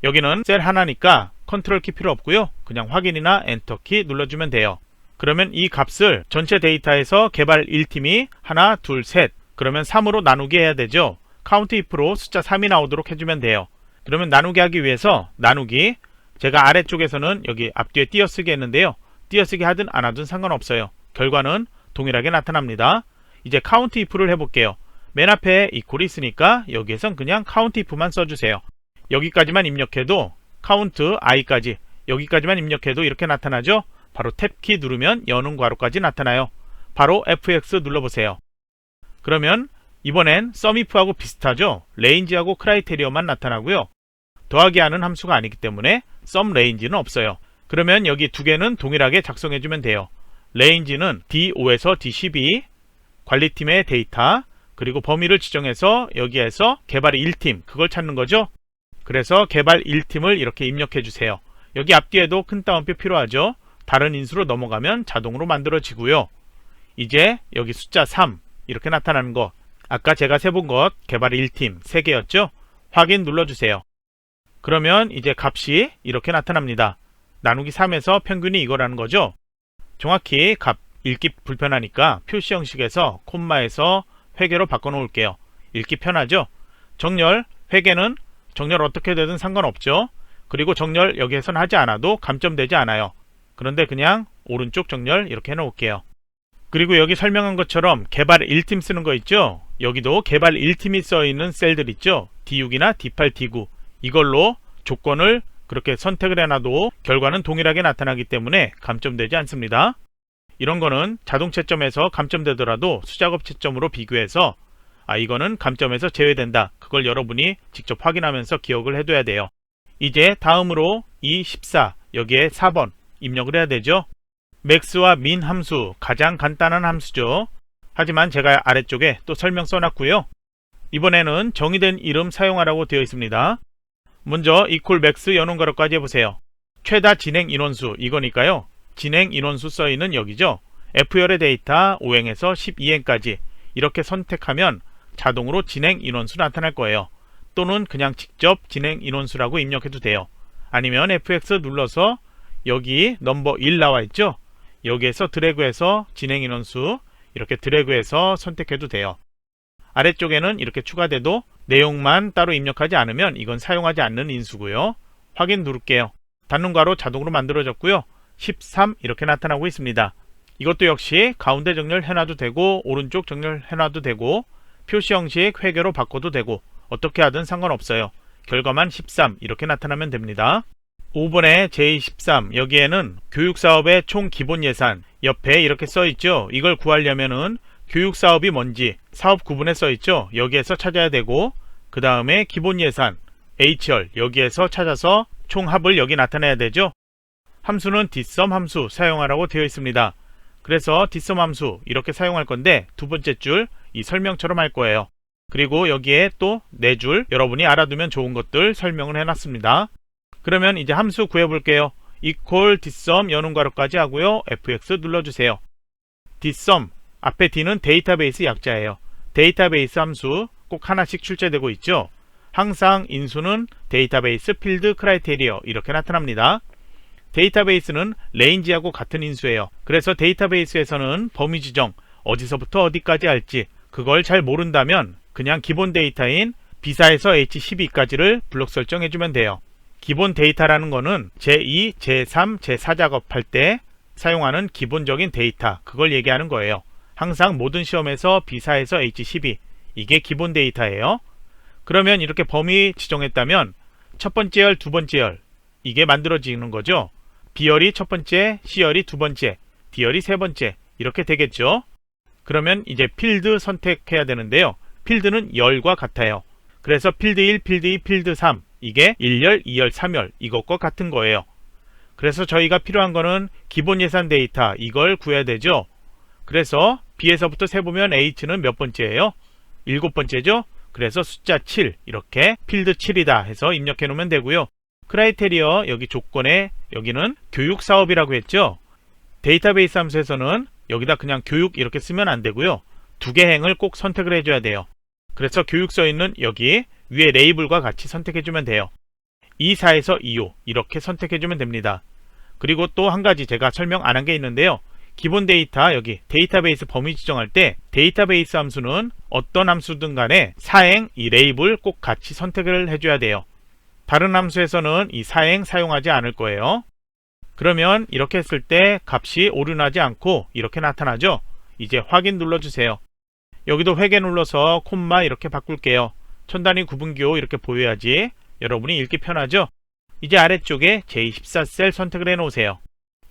여기는 셀 하나니까 컨트롤 키 필요 없고요. 그냥 확인이나 엔터 키 눌러주면 돼요. 그러면 이 값을 전체 데이터에서 개발 1팀이 하나, 둘, 셋 그러면 3으로 나누게 해야 되죠. COUNTIF로 숫자 3이 나오도록 해주면 돼요. 그러면 나누기 하기 위해서 나누기 제가 아래쪽에서는 여기 앞뒤에 띄어쓰기 했는데요. 띄어쓰기 하든 안 하든 상관없어요. 결과는 동일하게 나타납니다. 이제 COUNTIF를 해볼게요. 맨 앞에 equal이 있으니까 여기에선 그냥 COUNTIF만 써주세요. 여기까지만 입력해도 count i까지 여기까지만 입력해도 이렇게 나타나죠. 바로 탭키 누르면 여는 괄호까지 나타나요. 바로 F(x) 눌러보세요. 그러면 이번엔 SUMIF하고 비슷하죠. 레인지하고 크라이테리어만 나타나고요. 더하기 하는 함수가 아니기 때문에 SUMRange는 없어요. 그러면 여기 두 개는 동일하게 작성해주면 돼요. 레인지는 D5에서 D12 관리팀의 데이터, 그리고 범위를 지정해서 여기에서 개발 1팀 그걸 찾는 거죠. 그래서 개발 1팀을 이렇게 입력해 주세요. 여기 앞뒤에도 큰 따옴표 필요하죠. 다른 인수로 넘어가면 자동으로 만들어지고요. 이제 여기 숫자 3 이렇게 나타나는 거, 아까 제가 세본 것 개발 1팀 3개였죠. 확인 눌러주세요. 그러면 이제 값이 이렇게 나타납니다. 나누기 3에서 평균이 이거라는 거죠. 정확히 값 읽기 불편하니까 표시 형식에서 콤마에서 회계로 바꿔 놓을게요. 읽기 편하죠. 정렬, 회계는 정렬 어떻게 되든 상관없죠. 그리고 정렬 여기에선 하지 않아도 감점되지 않아요. 그런데 그냥 오른쪽 정렬 이렇게 해 놓을게요. 그리고 여기 설명한 것처럼 개발 1팀 쓰는 거 있죠. 여기도 개발 1팀이 써있는 셀들 있죠. D6이나 D8, D9 이걸로 조건을 그렇게 선택을 해놔도 결과는 동일하게 나타나기 때문에 감점되지 않습니다. 이런 거는 자동 채점에서 감점되더라도 수작업 채점으로 비교해서 이거는 감점에서 제외된다. 그걸 여러분이 직접 확인하면서 기억을 해둬야 돼요. 이제 다음으로 이 14 여기에 4번 입력을 해야 되죠. max와 min 함수 가장 간단한 함수죠. 하지만 제가 아래쪽에 또 설명 써놨고요. 이번에는 정의된 이름 사용하라고 되어 있습니다. 먼저 equal max 여는 괄호까지 해보세요. 최다 진행 인원수 이거니까요. 진행 인원수 써있는 여기죠. F열의 데이터 5행에서 12행까지 이렇게 선택하면 자동으로 진행 인원수 나타날 거예요. 또는 그냥 직접 진행 인원수라고 입력해도 돼요. 아니면 F(x) 눌러서 여기 넘버 1 나와 있죠. 여기에서 드래그해서 진행 인원수 이렇게 드래그해서 선택해도 돼요. 아래쪽에는 이렇게 추가돼도 내용만 따로 입력하지 않으면 이건 사용하지 않는 인수고요. 확인 누를게요. 닫는 괄호 자동으로 만들어졌고요. 13 이렇게 나타나고 있습니다. 이것도 역시 가운데 정렬 해놔도 되고 오른쪽 정렬 해놔도 되고 표시 형식 회계로 바꿔도 되고 어떻게 하든 상관없어요. 결과만 13 이렇게 나타나면 됩니다. 5번의 제13 여기에는 교육사업의 총 기본 예산 옆에 이렇게 써있죠. 이걸 구하려면은 교육사업이 뭔지 사업 구분에 써있죠. 여기에서 찾아야 되고 그 다음에 기본 예산 H열 여기에서 찾아서 총합을 여기 나타내야 되죠. 함수는 dsum 함수 사용하라고 되어 있습니다. 그래서 dsum 함수 이렇게 사용할 건데 두 번째 줄 이 설명처럼 할 거예요. 그리고 여기에 또 네 줄 여러분이 알아두면 좋은 것들 설명을 해놨습니다. 그러면 이제 함수 구해볼게요. equal dsum 여는 괄호까지 하고요. F(x) 눌러주세요. dsum 앞에 D는 데이터베이스 약자예요. 데이터베이스 함수 꼭 하나씩 출제되고 있죠. 항상 인수는 데이터베이스 필드 크라이테리어 이렇게 나타납니다. 데이터베이스는 레인지하고 같은 인수예요. 그래서 데이터베이스에서는 범위 지정 어디서부터 어디까지 할지 그걸 잘 모른다면 그냥 기본 데이터인 B사에서 H12까지를 블록 설정해주면 돼요. 기본 데이터라는 거는 제2, 제3, 제4 작업할 때 사용하는 기본적인 데이터 그걸 얘기하는 거예요. 항상 모든 시험에서 B사에서 H12 이게 기본 데이터예요. 그러면 이렇게 범위 지정했다면 첫 번째 열, 두 번째 열 이게 만들어지는 거죠. B열이 첫 번째, C열이 두 번째, D열이 세 번째 이렇게 되겠죠. 그러면 이제 필드 선택해야 되는데요. 필드는 열과 같아요. 그래서 필드 1, 필드 2, 필드 3 이게 1열, 2열, 3열 이것과 같은 거예요. 그래서 저희가 필요한 거는 기본 예산 데이터 이걸 구해야 되죠. 그래서 B에서부터 세보면 H는 몇 번째예요? 7번째죠. 그래서 숫자 7 이렇게 필드 7이다 해서 입력해 놓으면 되고요. 크라이테리어 여기 조건에 여기는 교육사업이라고 했죠. 데이터베이스 함수에서는 여기다 그냥 교육 이렇게 쓰면 안 되고요. 두 개 행을 꼭 선택을 해줘야 돼요. 그래서 교육 써있는 여기 위에 레이블과 같이 선택해주면 돼요. 2사에서 2호 이렇게 선택해주면 됩니다. 그리고 또 한 가지 제가 설명 안 한 게 있는데요. 기본 데이터 여기 데이터베이스 범위 지정할 때 데이터베이스 함수는 어떤 함수든 간에 사행 이 레이블 꼭 같이 선택을 해줘야 돼요. 다른 함수에서는 이 사행 사용하지 않을 거예요. 그러면 이렇게 했을 때 값이 오류나지 않고 이렇게 나타나죠. 이제 확인 눌러주세요. 여기도 회계 눌러서 콤마 이렇게 바꿀게요. 천 단위 구분기호 이렇게 보여야지 여러분이 읽기 편하죠. 이제 아래쪽에 J14셀 선택을 해 놓으세요.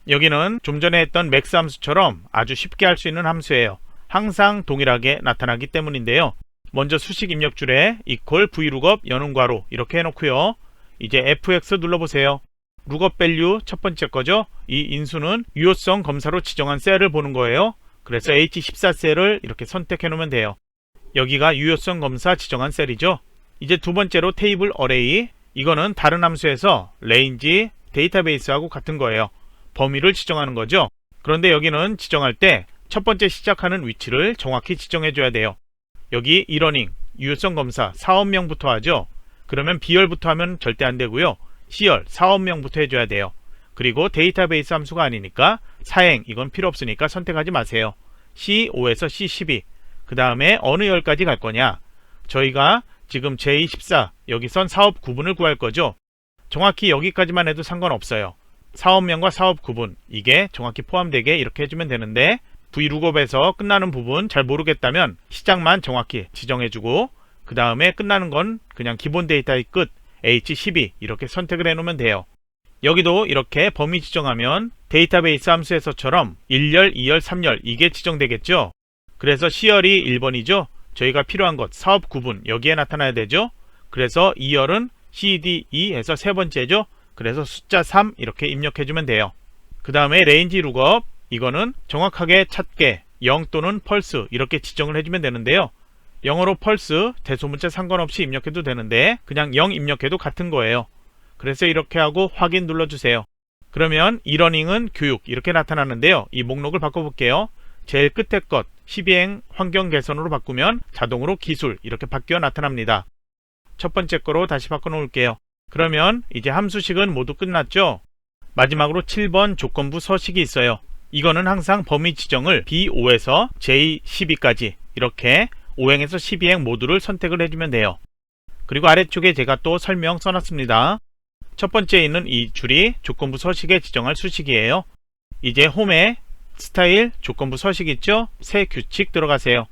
여기는 좀 전에 했던 맥스 함수처럼 아주 쉽게 할 수 있는 함수예요. 항상 동일하게 나타나기 때문인데요. 먼저 수식 입력줄에 equal vlookup 여는 괄호 이렇게 해놓고요. 이제 fx 눌러보세요. 룩업 밸류 첫 번째 거죠. 이 인수는 유효성 검사로 지정한 셀을 보는 거예요. 그래서 H14셀을 이렇게 선택해 놓으면 돼요. 여기가 유효성 검사 지정한 셀이죠. 이제 두 번째로 테이블 어레이, 이거는 다른 함수에서 range 데이터베이스하고 같은 거예요. 범위를 지정하는 거죠. 그런데 여기는 지정할 때 첫 번째 시작하는 위치를 정확히 지정해 줘야 돼요. 여기 eRunning 유효성 검사 사업명부터 하죠. 그러면 B열부터 하면 절대 안 되고요. C열 사업명부터 해줘야 돼요. 그리고 데이터베이스 함수가 아니니까 사행 이건 필요 없으니까 선택하지 마세요. C5에서 C12 그 다음에 어느 열까지 갈 거냐, 저희가 지금 J14 여기선 사업 구분을 구할 거죠. 정확히 여기까지만 해도 상관없어요. 사업명과 사업 구분 이게 정확히 포함되게 이렇게 해주면 되는데 vlookup에서 끝나는 부분 잘 모르겠다면 시작만 정확히 지정해주고 그 다음에 끝나는 건 그냥 기본 데이터의 끝 H12 이렇게 선택을 해놓으면 돼요. 여기도 이렇게 범위 지정하면 데이터베이스 함수에서처럼 1열, 2열, 3열 이게 지정되겠죠. 그래서 C열이 1번이죠. 저희가 필요한 것 사업 구분 여기에 나타나야 되죠. 그래서 2열은 CDE에서 세 번째죠. 그래서 숫자 3 이렇게 입력해주면 돼요. 그 다음에 range lookup 이거는 정확하게 찾게 0 또는 펄스 이렇게 지정을 해주면 되는데요. 영어로 펄스 대소문자 상관없이 입력해도 되는데 그냥 0 입력해도 같은 거예요. 그래서 이렇게 하고 확인 눌러주세요. 그러면 eRunning은 교육 이렇게 나타나는데요. 이 목록을 바꿔볼게요. 제일 끝에 것 12행 환경 개선으로 바꾸면 자동으로 기술 이렇게 바뀌어 나타납니다. 첫 번째 거로 다시 바꿔 놓을게요. 그러면 이제 함수식은 모두 끝났죠. 마지막으로 7번 조건부 서식이 있어요. 이거는 항상 범위 지정을 B5에서 J12까지 이렇게 5행에서 12행 모두를 선택을 해주면 돼요. 그리고 아래쪽에 제가 또 설명 써놨습니다. 첫 번째에 있는 이 줄이 조건부 서식에 지정할 수식이에요. 이제 홈에 스타일 조건부 서식 있죠? 새 규칙 들어가세요.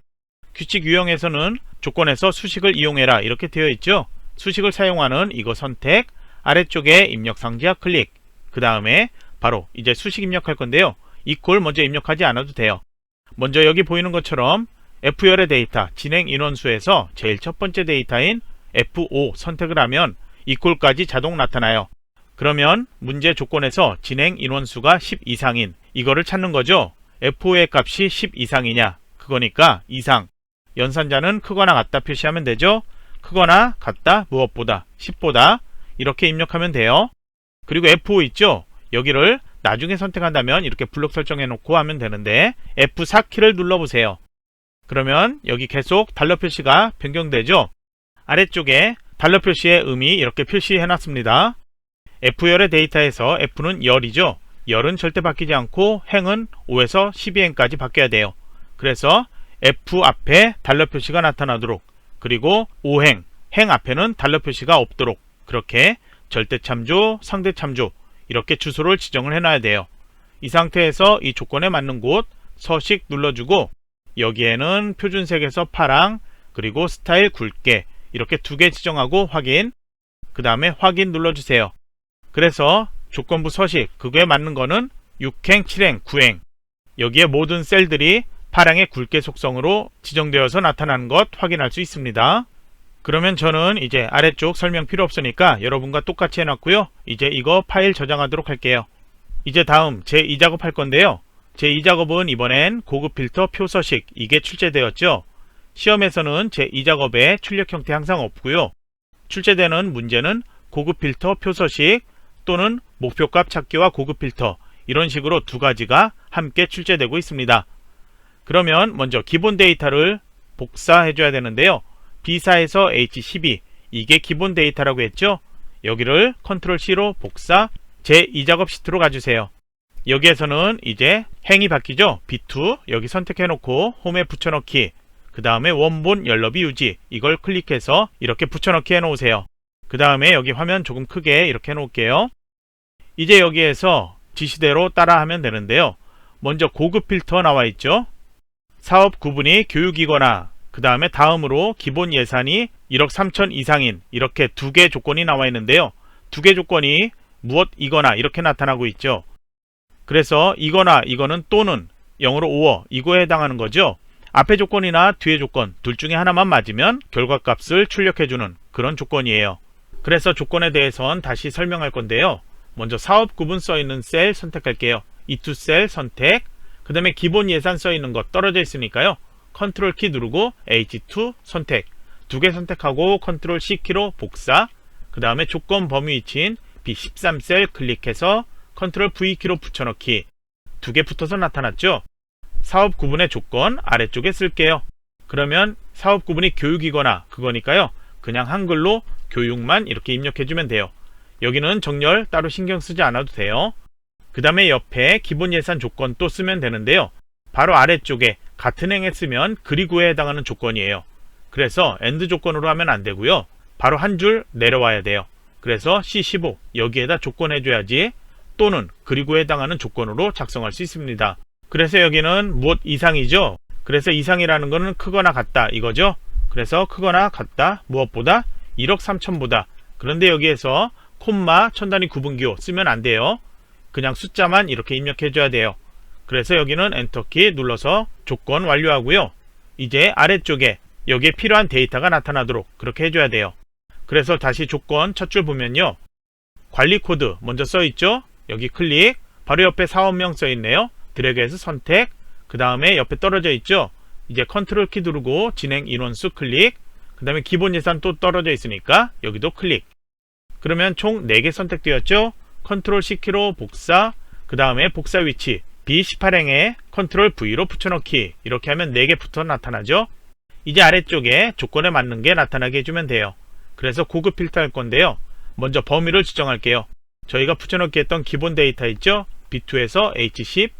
규칙 유형에서는 조건에서 수식을 이용해라 이렇게 되어 있죠. 수식을 사용하는 이거 선택, 아래쪽에 입력 상자 클릭, 그 다음에 바로 이제 수식 입력할 건데요. equal 먼저 입력하지 않아도 돼요. 먼저 여기 보이는 것처럼 F열의 데이터 진행 인원수에서 제일 첫 번째 데이터인 F5 선택을 하면 equal까지 자동 나타나요. 그러면 문제 조건에서 진행 인원수가 10 이상인 이거를 찾는 거죠. F5의 값이 10 이상이냐, 그거니까 이상, 연산자는 크거나 같다 표시하면 되죠. 크거나 같다 무엇보다 10보다 이렇게 입력하면 돼요. 그리고 F5 있죠. 여기를 나중에 선택한다면 이렇게 블록 설정해 놓고 하면 되는데 F4키를 눌러보세요. 그러면 여기 계속 달러 표시가 변경되죠. 아래쪽에 달러 표시의 의미 이렇게 표시해 놨습니다. F열의 데이터에서 F는 열이죠. 열은 절대 바뀌지 않고 행은 5에서 12행까지 바뀌어야 돼요. 그래서 F 앞에 달러 표시가 나타나도록, 그리고 5행, 행 앞에는 달러 표시가 없도록 그렇게 절대 참조, 상대 참조 이렇게 주소를 지정을 해놔야 돼요. 이 상태에서 이 조건에 맞는 곳 서식 눌러주고 여기에는 표준색에서 파랑, 그리고 스타일 굵게 이렇게 두 개 지정하고 확인, 그 다음에 확인 눌러주세요. 그래서 조건부 서식 그거에 맞는 거는 6행, 7행, 9행 여기에 모든 셀들이 파랑의 굵게 속성으로 지정되어서 나타나는 것 확인할 수 있습니다. 그러면 저는 이제 아래쪽 설명 필요 없으니까 여러분과 똑같이 해놨고요. 이제 이거 파일 저장하도록 할게요. 이제 다음 제2작업 할 건데요. 제2작업은 이번엔 고급 필터 표서식 이게 출제되었죠. 시험에서는 제2작업의 출력 형태 항상 없고요. 출제되는 문제는 고급 필터 표서식 또는 목표값 찾기와 고급 필터 이런 식으로 두 가지가 함께 출제되고 있습니다. 그러면 먼저 기본 데이터를 복사해 줘야 되는데요. B4에서 H12 이게 기본 데이터라고 했죠. 여기를 컨트롤 C로 복사, 제2작업 시트로 가주세요. 여기에서는 이제 행이 바뀌죠. B2 여기 선택해 놓고 홈에 붙여넣기, 그 다음에 원본 열너비 유지 이걸 클릭해서 이렇게 붙여넣기 해 놓으세요. 그 다음에 여기 화면 조금 크게 이렇게 해 놓을게요. 이제 여기에서 지시대로 따라 하면 되는데요. 먼저 고급 필터 나와 있죠. 사업 구분이 교육이거나 그 다음에 다음으로 기본 예산이 1억 3천 이상인 이렇게 두 개 조건이 나와 있는데요. 두 개 조건이 무엇이거나 이렇게 나타나고 있죠. 그래서 이거나 이거는 또는 영어로 or 이거에 해당하는 거죠. 앞에 조건이나 뒤에 조건 둘 중에 하나만 맞으면 결과값을 출력해주는 그런 조건이에요. 그래서 조건에 대해선 다시 설명할 건데요. 먼저 사업 구분 써있는 셀 선택할게요. 이 두 셀 선택, 그 다음에 기본 예산 써있는 것 떨어져 있으니까요. 컨트롤 키 누르고 H2 선택, 두 개 선택하고 컨트롤 C 키로 복사, 그 다음에 조건 범위 위치인 B13 셀 클릭해서 컨트롤 V 키로 붙여넣기, 두 개 붙어서 나타났죠. 사업 구분의 조건 아래쪽에 쓸게요. 그러면 사업 구분이 교육이거나 그거니까요. 그냥 한글로 교육만 이렇게 입력해주면 돼요. 여기는 정렬 따로 신경 쓰지 않아도 돼요. 그 다음에 옆에 기본 예산 조건 또 쓰면 되는데요. 바로 아래쪽에 같은 행에 쓰면 그리고에 해당하는 조건이에요. 그래서 AND 조건으로 하면 안 되고요. 바로 한 줄 내려와야 돼요. 그래서 C15 여기에다 조건 해줘야지 또는 그리고에 해당하는 조건으로 작성할 수 있습니다. 그래서 여기는 무엇 이상이죠. 그래서 이상이라는 거는 크거나 같다 이거죠. 그래서 크거나 같다 무엇보다 1억 3천보다. 그런데 여기에서 콤마 천단위 구분기호 쓰면 안 돼요. 그냥 숫자만 이렇게 입력해 줘야 돼요. 그래서 여기는 엔터키 눌러서 조건 완료하고요. 이제 아래쪽에 여기에 필요한 데이터가 나타나도록 그렇게 해줘야 돼요. 그래서 다시 조건 첫 줄 보면요. 관리 코드 먼저 써있죠. 여기 클릭, 바로 옆에 사업명 써있네요. 드래그해서 선택, 그 다음에 옆에 떨어져 있죠. 이제 컨트롤 키 누르고 진행 인원수 클릭, 그 다음에 기본 예산 또 떨어져 있으니까 여기도 클릭. 그러면 총 4개 선택되었죠. 컨트롤 C 키로 복사, 그 다음에 복사 위치 B18행에 컨트롤 V로 붙여넣기, 이렇게 하면 4개 붙어 나타나죠. 이제 아래쪽에 조건에 맞는 게 나타나게 해주면 돼요. 그래서 고급 필터 할 건데요. 먼저 범위를 지정할게요. 저희가 붙여넣기 했던 기본 데이터 있죠. B2에서 H10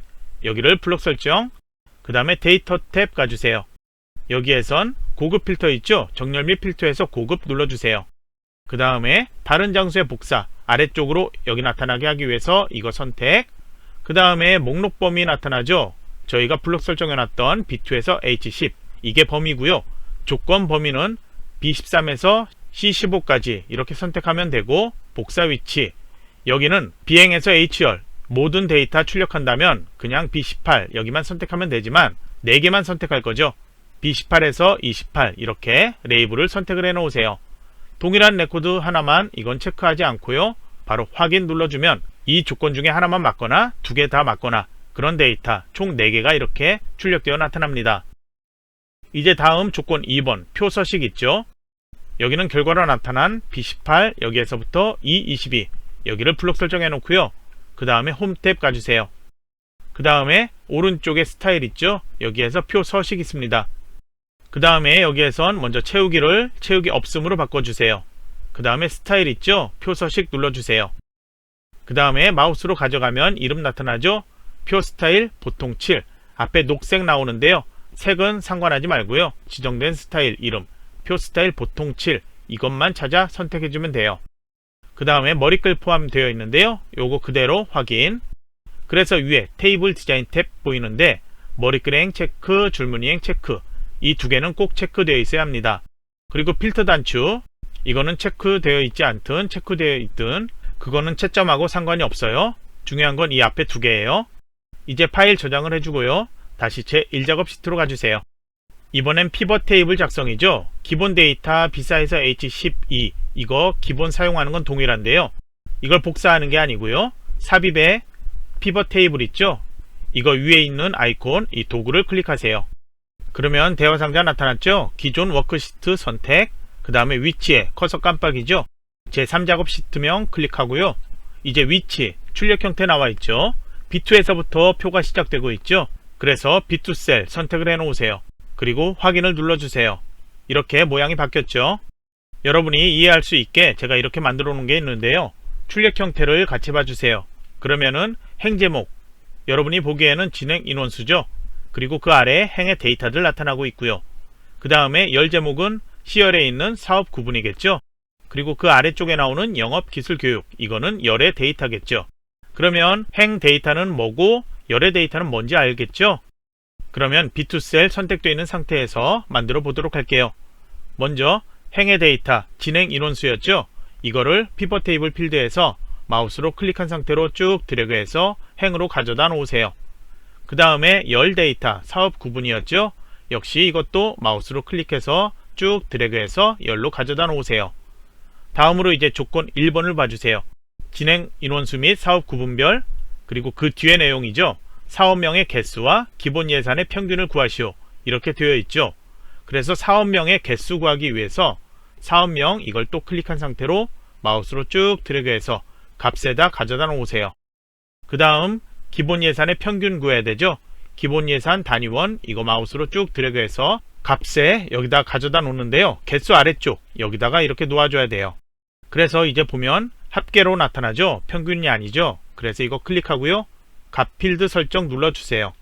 여기를 블록 설정, 그 다음에 데이터 탭 가주세요. 여기에선 고급 필터 있죠. 정렬 및 필터에서 고급 눌러주세요. 그 다음에 다른 장소의 복사 아래쪽으로 여기 나타나게 하기 위해서 이거 선택, 그 다음에 목록 범위 나타나죠. 저희가 블록 설정해놨던 B2에서 H10 이게 범위고요. 조건 범위는 B13에서 C15까지 이렇게 선택하면 되고, 복사 위치 여기는 B행에서 H열 모든 데이터 출력한다면 그냥 B18 여기만 선택하면 되지만 4개만 선택할 거죠. B18에서 28 이렇게 레이블을 선택을 해 놓으세요. 동일한 레코드 하나만 이건 체크하지 않고요. 바로 확인 눌러주면 이 조건 중에 하나만 맞거나 2개 다 맞거나 그런 데이터 총 4개가 이렇게 출력되어 나타납니다. 이제 다음 조건 2번 표 서식 있죠. 여기는 결과로 나타난 B18 여기에서부터 E22 여기를 블록 설정해 놓고요. 그 다음에 홈 탭 가주세요. 그 다음에 오른쪽에 스타일 있죠. 여기에서 표 서식 있습니다. 그 다음에 여기에선 먼저 채우기를 채우기 없음으로 바꿔주세요. 그 다음에 스타일 있죠. 표 서식 눌러주세요. 그 다음에 마우스로 가져가면 이름 나타나죠. 표 스타일 보통 7 앞에 녹색 나오는데요. 색은 상관하지 말고요. 지정된 스타일 이름 표 스타일 보통 7 이것만 찾아 선택해주면 돼요. 그 다음에 머리글 포함되어 있는데요. 요거 그대로 확인. 그래서 위에 테이블 디자인 탭 보이는데 머리글행 체크, 줄무늬행 체크 이 2개는 꼭 체크되어 있어야 합니다. 그리고 필터 단추 이거는 체크되어 있지 않든 체크되어 있든 그거는 채점하고 상관이 없어요. 중요한 건 이 앞에 2개예요. 이제 파일 저장을 해주고요. 다시 제 1작업 시트로 가주세요. 이번엔 피벗 테이블 작성이죠. 기본 데이터 B4에서 H12 이거 기본 사용하는 건 동일한데요. 이걸 복사하는 게 아니고요. 삽입에 피벗 테이블 있죠. 이거 위에 있는 아이콘 이 도구를 클릭하세요. 그러면 대화 상자 나타났죠. 기존 워크시트 선택, 그 다음에 위치에 커서 깜빡이죠. 제3작업 시트명 클릭하고요. 이제 위치 출력 형태 나와 있죠. B2에서부터 표가 시작되고 있죠. 그래서 B2 셀 선택을 해 놓으세요. 그리고 확인을 눌러주세요. 이렇게 모양이 바뀌었죠. 여러분이 이해할 수 있게 제가 이렇게 만들어 놓은 게 있는데요. 출력 형태를 같이 봐주세요. 그러면은 행제목 여러분이 보기에는 진행 인원수죠. 그리고 그 아래에 행의 데이터들 나타나고 있고요. 그 다음에 열 제목은 C열에 있는 사업 구분이겠죠. 그리고 그 아래쪽에 나오는 영업 기술 교육 이거는 열의 데이터겠죠. 그러면 행 데이터는 뭐고 열의 데이터는 뭔지 알겠죠? 그러면 B2 셀 선택되어 있는 상태에서 만들어 보도록 할게요. 먼저 행의 데이터 진행 인원수였죠. 이거를 피벗 테이블 필드에서 마우스로 클릭한 상태로 쭉 드래그해서 행으로 가져다 놓으세요. 그 다음에 열 데이터 사업 구분이었죠. 역시 이것도 마우스로 클릭해서 쭉 드래그해서 열로 가져다 놓으세요. 다음으로 이제 조건 1번을 봐주세요. 진행 인원수 및 사업 구분별, 그리고 그 뒤에 내용이죠. 사업명의 개수와 기본 예산의 평균을 구하시오. 이렇게 되어 있죠. 그래서 사업명의 개수 구하기 위해서 사업명 이걸 또 클릭한 상태로 마우스로 쭉 드래그해서 값에다 가져다 놓으세요. 그 다음 기본 예산의 평균 구해야 되죠. 기본 예산 단위원 이거 마우스로 쭉 드래그해서 값에 여기다 가져다 놓는데요. 개수 아래쪽 여기다가 이렇게 놓아줘야 돼요. 그래서 이제 보면 합계로 나타나죠. 평균이 아니죠. 그래서 이거 클릭하고요. 값 필드 설정 눌러주세요.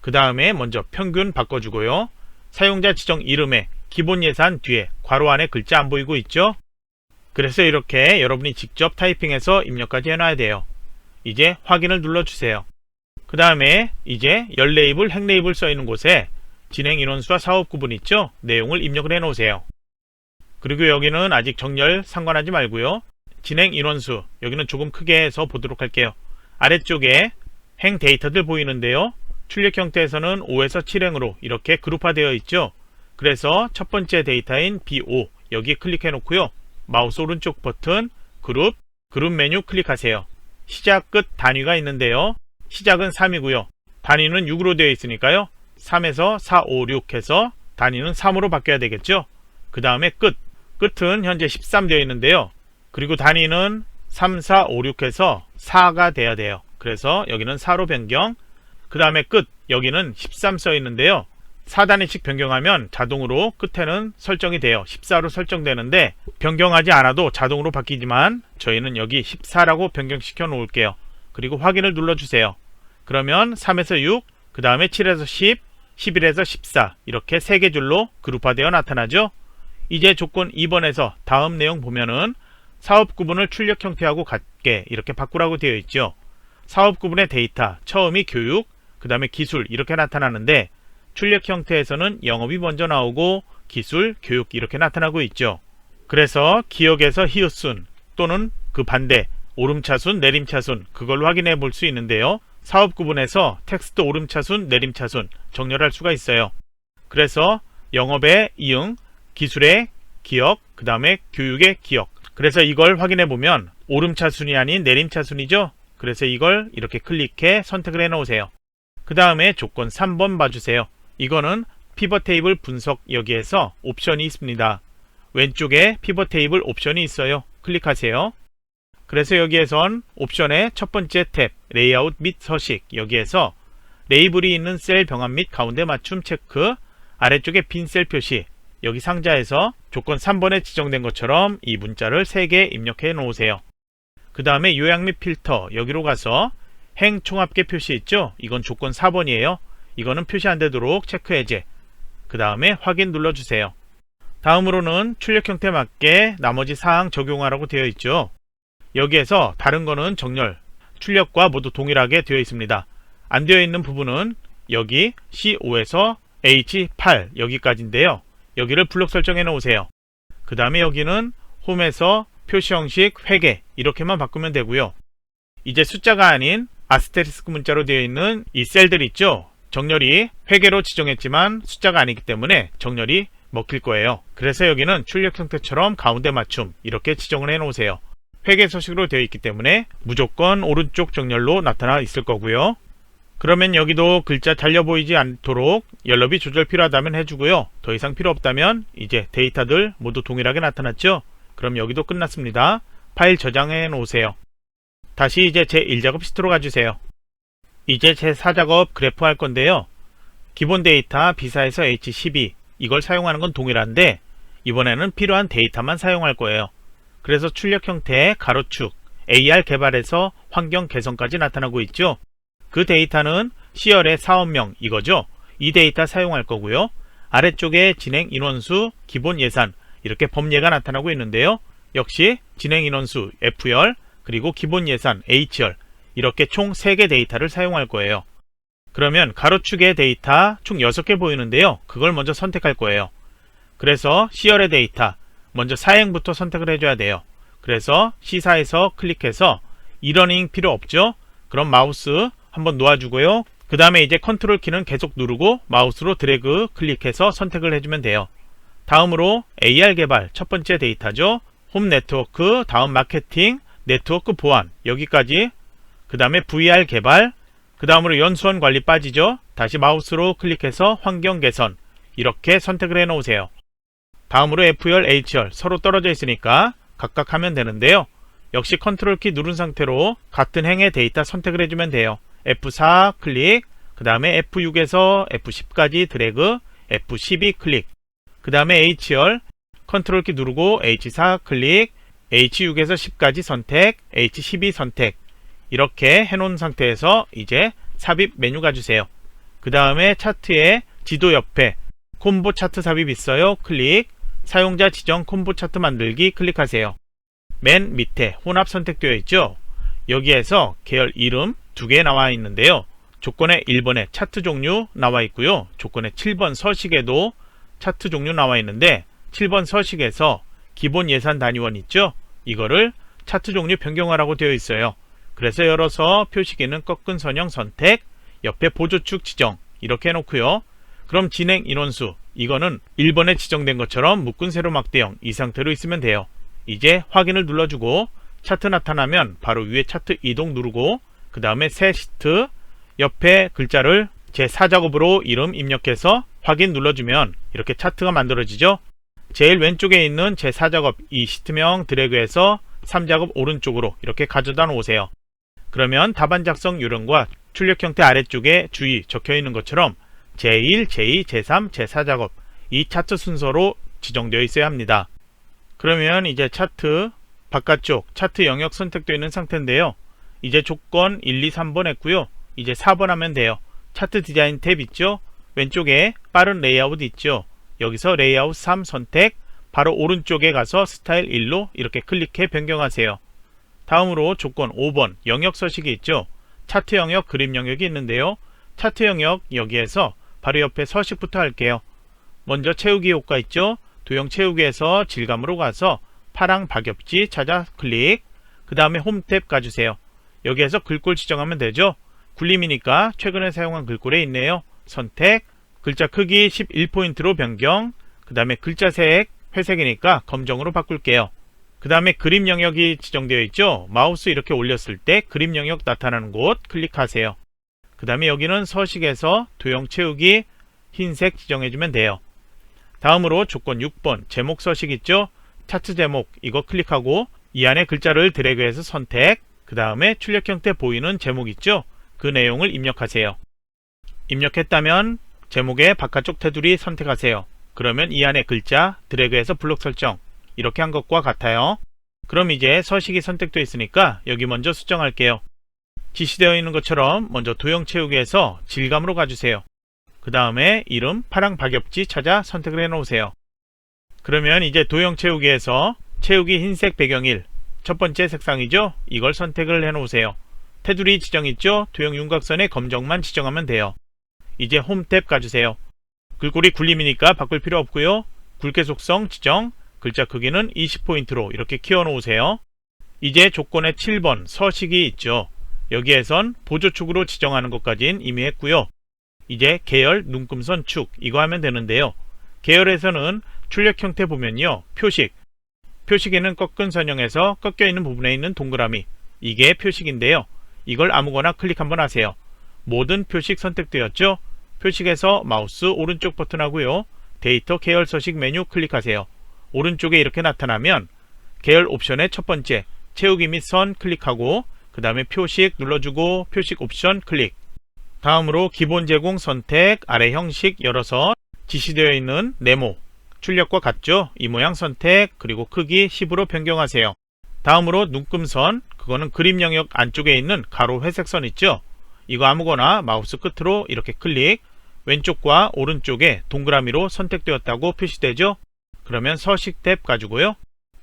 그 다음에 먼저 평균 바꿔주고요. 사용자 지정 이름에 기본 예산 뒤에 괄호 안에 글자 안 보이고 있죠. 그래서 이렇게 여러분이 직접 타이핑해서 입력까지 해놔야 돼요. 이제 확인을 눌러주세요. 그 다음에 이제 열 레이블, 행 레이블 써있는 곳에 진행 인원수와 사업 구분 있죠. 내용을 입력을 해 놓으세요. 그리고 여기는 아직 정렬 상관하지 말고요. 진행 인원수 여기는 조금 크게 해서 보도록 할게요. 아래쪽에 행 데이터들 보이는데요. 출력 형태에서는 5에서 7행으로 이렇게 그룹화되어 있죠. 그래서 첫 번째 데이터인 B5 여기 클릭해 놓고요. 마우스 오른쪽 버튼 그룹 메뉴 클릭하세요. 시작 끝 단위가 있는데요. 시작은 3이고요. 단위는 6으로 되어 있으니까요. 3에서 4, 5, 6 해서 단위는 3으로 바뀌어야 되겠죠. 그 다음에 끝은 현재 13 되어 있는데요. 그리고 단위는 3, 4, 5, 6 해서 4가 돼야 돼요. 그래서 여기는 4로 변경. 그 다음에 끝 여기는 13 써 있는데요. 4단위씩 변경하면 자동으로 끝에는 설정이 돼요. 14로 설정되는데 변경하지 않아도 자동으로 바뀌지만 저희는 여기 14라고 변경시켜 놓을게요. 그리고 확인을 눌러주세요. 그러면 3에서 6, 그 다음에 7에서 10, 11에서 14 이렇게 3개 줄로 그룹화되어 나타나죠. 이제 조건 2번에서 다음 내용 보면은 사업 구분을 출력 형태하고 같게 이렇게 바꾸라고 되어 있죠. 사업 구분의 데이터 처음이 교육, 그 다음에 기술 이렇게 나타나는데 출력 형태에서는 영업이 먼저 나오고 기술, 교육 이렇게 나타나고 있죠. 그래서 기억에서 히읗순 또는 그 반대 오름차순, 내림차순 그걸로 확인해 볼 수 있는데요. 사업 구분에서 텍스트 오름차순, 내림차순 정렬할 수가 있어요. 그래서 영업의 이응, 기술의 기억, 그 다음에 교육의 기억. 그래서 이걸 확인해 보면 오름차순이 아닌 내림차순이죠. 그래서 이걸 이렇게 클릭해 선택을 해 놓으세요. 그 다음에 조건 3번 봐주세요. 이거는 피벗 테이블 분석 여기에서 옵션이 있습니다. 왼쪽에 피벗 테이블 옵션이 있어요. 클릭하세요. 그래서 여기에선 옵션의 첫 번째 탭 레이아웃 및 서식 여기에서 레이블이 있는 셀 병합 및 가운데 맞춤 체크, 아래쪽에 빈 셀 표시 여기 상자에서 조건 3번에 지정된 것처럼 이 문자를 3개 입력해 놓으세요. 그 다음에 요약 및 필터 여기로 가서 행 총합계 표시 있죠? 이건 조건 4번이에요. 이거는 표시 안 되도록 체크 해제. 그 다음에 확인 눌러주세요. 다음으로는 출력 형태 맞게 나머지 사항 적용하라고 되어 있죠. 여기에서 다른 거는 정렬, 출력과 모두 동일하게 되어 있습니다. 안 되어 있는 부분은 여기 C5에서 H8 여기까지인데요. 여기를 블록 설정해 놓으세요. 그 다음에 여기는 홈에서 표시 형식 회계 이렇게만 바꾸면 되고요. 이제 숫자가 아닌 아스테리스크 문자로 되어 있는 이 셀들 있죠. 정렬이 회계로 지정했지만 숫자가 아니기 때문에 정렬이 먹힐 거예요. 그래서 여기는 출력 형태처럼 가운데 맞춤 이렇게 지정을 해 놓으세요. 회계 서식으로 되어 있기 때문에 무조건 오른쪽 정렬로 나타나 있을 거고요. 그러면 여기도 글자 잘려 보이지 않도록 연럽이 조절 필요하다면 해주고요. 더 이상 필요 없다면 이제 데이터들 모두 동일하게 나타났죠. 그럼 여기도 끝났습니다. 파일 저장해 놓으세요. 다시 이제 제 1작업 시트로 가주세요. 이제 제 4작업 그래프 할 건데요. 기본 데이터 B사에서 H12 이걸 사용하는 건 동일한데 이번에는 필요한 데이터만 사용할 거예요. 그래서 출력 형태 가로축 AR 개발에서 환경 개선까지 나타나고 있죠. 그 데이터는 C열의 사업명 이거죠. 이 데이터 사용할 거고요. 아래쪽에 진행 인원수, 기본 예산 이렇게 범례가 나타나고 있는데요. 역시 진행 인원수 F열 그리고 기본 예산 H열 이렇게 총 3개 데이터를 사용할 거예요. 그러면 가로축의 데이터 총 6개 보이는데요. 그걸 먼저 선택할 거예요. 그래서 C열의 데이터 먼저 사행부터 선택을 해줘야 돼요. 그래서 C4에서 클릭해서 이러닝 필요 없죠. 그럼 마우스 한번 놓아주고요. 그 다음에 이제 컨트롤 키는 계속 누르고 마우스로 드래그 클릭해서 선택을 해주면 돼요. 다음으로 AR 개발 첫 번째 데이터죠. 홈 네트워크, 다음 마케팅, 네트워크 보안 여기까지, 그 다음에 VR 개발, 그 다음으로 연수원 관리 빠지죠. 다시 마우스로 클릭해서 환경 개선 이렇게 선택을 해 놓으세요. 다음으로 F열, H열 서로 떨어져 있으니까 각각 하면 되는데요. 역시 컨트롤 키 누른 상태로 같은 행의 데이터 선택을 해주면 돼요. F4 클릭, 그 다음에 F6에서 F10까지 드래그, F12 클릭, 그 다음에 H열 컨트롤 키 누르고 H4 클릭, H6에서 10까지 선택, H12 선택 이렇게 해놓은 상태에서 이제 삽입 메뉴 가주세요. 그 다음에 차트에 지도 옆에 콤보 차트 삽입 있어요. 클릭, 사용자 지정 콤보 차트 만들기 클릭하세요. 맨 밑에 혼합 선택되어 있죠. 여기에서 계열 이름 2개 나와 있는데요. 조건의 1번에 차트 종류 나와 있고요. 조건의 7번 서식에도 차트 종류 나와 있는데 7번 서식에서 기본 예산 단위원 있죠. 이거를 차트 종류 변경하라고 되어 있어요. 그래서 열어서 표시기는 꺾은 선형 선택, 옆에 보조축 지정 이렇게 해놓고요. 그럼 진행 인원수 이거는 1번에 지정된 것처럼 묶은 세로 막대형 이 상태로 있으면 돼요. 이제 확인을 눌러주고 차트 나타나면 바로 위에 차트 이동 누르고 그 다음에 새 시트 옆에 글자를 제4작업으로 이름 입력해서 확인 눌러주면 이렇게 차트가 만들어지죠. 제일 왼쪽에 있는 제4작업 이 시트명 드래그해서 3작업 오른쪽으로 이렇게 가져다 놓으세요. 그러면 답안 작성 요령과 출력 형태 아래쪽에 주의 적혀 있는 것처럼 제1, 제2, 제3, 제4작업 이 차트 순서로 지정되어 있어야 합니다. 그러면 이제 차트 바깥쪽 차트 영역 선택되어 있는 상태인데요. 이제 조건 1, 2, 3번 했고요. 이제 4번 하면 돼요. 차트 디자인 탭 있죠. 왼쪽에 빠른 레이아웃 있죠. 여기서 레이아웃 3 선택, 바로 오른쪽에 가서 스타일 1로 이렇게 클릭해 변경하세요. 다음으로 조건 5번 영역 서식이 있죠. 차트 영역, 그림 영역이 있는데요. 차트 영역 여기에서 바로 옆에 서식부터 할게요. 먼저 채우기 효과 있죠. 도형 채우기에서 질감으로 가서 파랑 박엽지 찾아 클릭, 그 다음에 홈 탭 가주세요. 여기에서 글꼴 지정하면 되죠. 굴림이니까 최근에 사용한 글꼴에 있네요. 선택, 글자 크기 11포인트로 변경, 그 다음에 글자 색 회색이니까 검정으로 바꿀게요. 그 다음에 그림 영역이 지정되어 있죠. 마우스 이렇게 올렸을 때 그림 영역 나타나는 곳 클릭하세요. 그 다음에 여기는 서식에서 도형 채우기 흰색 지정해주면 돼요. 다음으로 조건 6번 제목 서식 있죠. 차트 제목 이거 클릭하고 이 안에 글자를 드래그해서 선택, 그 다음에 출력 형태 보이는 제목 있죠. 그 내용을 입력하세요. 입력했다면 제목의 바깥쪽 테두리 선택하세요. 그러면 이 안에 글자 드래그해서 블록 설정 이렇게 한 것과 같아요. 그럼 이제 서식이 선택되어 있으니까 여기 먼저 수정할게요. 지시되어 있는 것처럼 먼저 도형 채우기에서 질감으로 가주세요. 그 다음에 이름 파랑 박엽지 찾아 선택을 해 놓으세요. 그러면 이제 도형 채우기에서 채우기 흰색 배경일 첫 번째 색상이죠. 이걸 선택을 해 놓으세요. 테두리 지정 있죠. 도형 윤곽선에 검정만 지정하면 돼요. 이제 홈 탭 가주세요. 글꼴이 굴림이니까 바꿀 필요 없고요. 굵게 속성 지정, 글자 크기는 20포인트로 이렇게 키워 놓으세요. 이제 조건의 7번 서식이 있죠. 여기에선 보조축으로 지정하는 것까진 이미 했고요. 이제 계열 눈금선 축 이거 하면 되는데요. 계열에서는 출력 형태 보면요. 표식에는 꺾은 선형에서 꺾여 있는 부분에 있는 동그라미 이게 표식인데요. 이걸 아무거나 클릭 한번 하세요. 모든 표식 선택되었죠. 표식에서 마우스 오른쪽 버튼 하고요. 데이터 계열 서식 메뉴 클릭하세요. 오른쪽에 이렇게 나타나면 계열 옵션의 첫 번째 채우기 및 선 클릭하고 그 다음에 표식 눌러주고 표식 옵션 클릭. 다음으로 기본 제공 선택 아래 형식 열어서 지시되어 있는 네모 출력과 같죠? 이 모양 선택 그리고 크기 10으로 변경하세요. 다음으로 눈금선 그거는 그림 영역 안쪽에 있는 가로 회색 선 있죠? 이거 아무거나 마우스 끝으로 이렇게 클릭, 왼쪽과 오른쪽에 동그라미로 선택되었다고 표시되죠? 그러면 서식 탭 가지고요.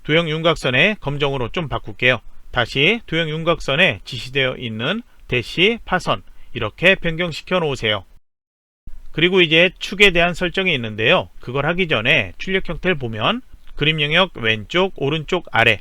도형 윤곽선에 검정으로 좀 바꿀게요. 다시 도형 윤곽선에 지시되어 있는 대시 파선 이렇게 변경시켜 놓으세요. 그리고 이제 축에 대한 설정이 있는데요. 그걸 하기 전에 출력 형태를 보면 그림 영역 왼쪽, 오른쪽, 아래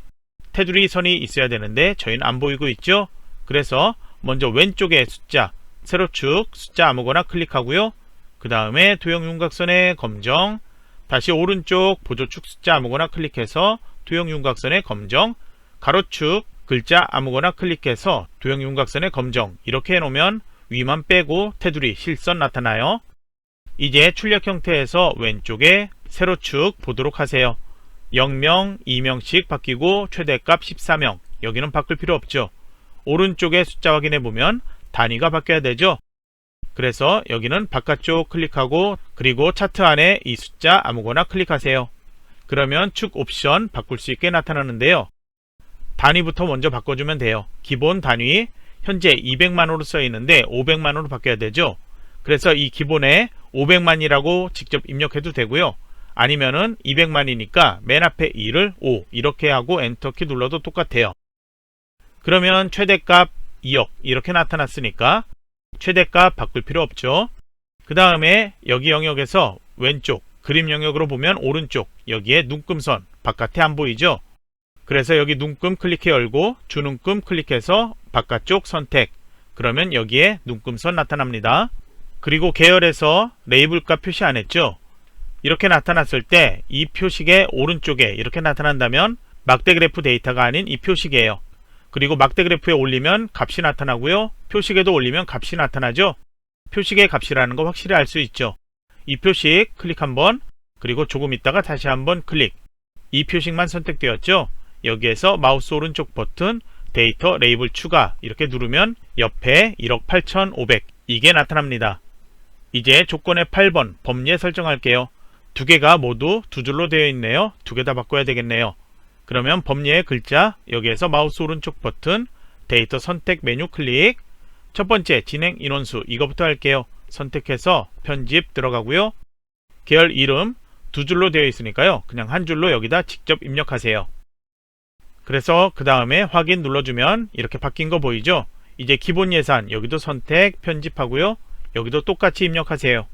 테두리 선이 있어야 되는데 저희는 안 보이고 있죠. 그래서 먼저 왼쪽에 숫자, 세로축 숫자 아무거나 클릭하고요. 그 다음에 도형 윤곽선의 검정, 다시 오른쪽 보조축 숫자 아무거나 클릭해서 도형 윤곽선의 검정, 가로축 글자 아무거나 클릭해서 도형 윤곽선의 검정, 이렇게 해놓으면 위만 빼고 테두리 실선 나타나요. 이제 출력 형태에서 왼쪽에 세로축 보도록 하세요. 0명, 2명씩 바뀌고 최대값 14명. 여기는 바꿀 필요 없죠. 오른쪽에 숫자 확인해보면 단위가 바뀌어야 되죠. 그래서 여기는 바깥쪽 클릭하고 그리고 차트 안에 이 숫자 아무거나 클릭하세요. 그러면 축 옵션 바꿀 수 있게 나타나는데요. 단위부터 먼저 바꿔주면 돼요. 기본 단위 현재 200만으로 써있는데 500만으로 바뀌어야 되죠. 그래서 이 기본에 500만이라고 직접 입력해도 되고요. 아니면은 200만이니까 맨 앞에 2를 5 이렇게 하고 엔터키 눌러도 똑같아요. 그러면 최대값 2억 이렇게 나타났으니까 최대값 바꿀 필요 없죠. 그 다음에 여기 영역에서 왼쪽 그림 영역으로 보면 오른쪽 여기에 눈금선 바깥에 안 보이죠. 그래서 여기 눈금 클릭해 열고 주눈금 클릭해서 바깥쪽 선택, 그러면 여기에 눈금선 나타납니다. 그리고 계열에서 레이블값 표시 안 했죠. 이렇게 나타났을 때 이 표식의 오른쪽에 이렇게 나타난다면 막대 그래프 데이터가 아닌 이 표식이에요. 그리고 막대 그래프에 올리면 값이 나타나고요. 표식에도 올리면 값이 나타나죠. 표식의 값이라는 거 확실히 알 수 있죠. 이 표식 클릭 한번, 그리고 조금 있다가 다시 한번 클릭. 이 표식만 선택되었죠. 여기에서 마우스 오른쪽 버튼 데이터 레이블 추가 이렇게 누르면 옆에 1억 8,500 이게 나타납니다. 이제 조건의 8번 범례 설정할게요. 두 개가 모두 두 줄로 되어 있네요. 두 개 다 바꿔야 되겠네요. 그러면 범례의 글자 여기에서 마우스 오른쪽 버튼 데이터 선택 메뉴 클릭. 첫 번째 진행 인원수 이거부터 할게요. 선택해서 편집 들어가고요. 계열 이름 두 줄로 되어 있으니까요. 그냥 한 줄로 여기다 직접 입력하세요. 그래서 그 다음에 확인 눌러주면 이렇게 바뀐 거 보이죠? 이제 기본 예산 여기도 선택 편집하고요. 여기도 똑같이 입력하세요.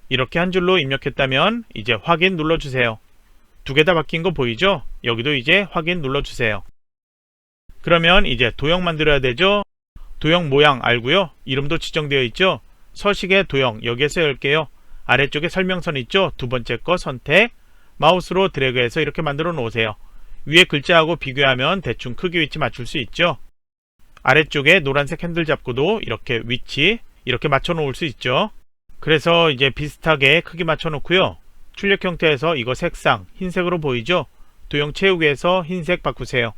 이렇게 한 줄로 입력했다면 이제 확인 눌러주세요. 두 개 다 바뀐 거 보이죠? 여기도 이제 확인 눌러주세요. 그러면 이제 도형 만들어야 되죠? 도형 모양 알고요. 이름도 지정되어 있죠? 서식의 도형 여기에서 열게요. 아래쪽에 설명선 있죠? 두 번째 거 선택, 마우스로 드래그해서 이렇게 만들어 놓으세요. 위에 글자하고 비교하면 대충 크기 위치 맞출 수 있죠. 아래쪽에 노란색 핸들 잡고도 이렇게 위치 이렇게 맞춰 놓을 수 있죠. 그래서 이제 비슷하게 크기 맞춰 놓고요. 출력 형태에서 이거 색상 흰색으로 보이죠? 도형 채우기에서 흰색 바꾸세요.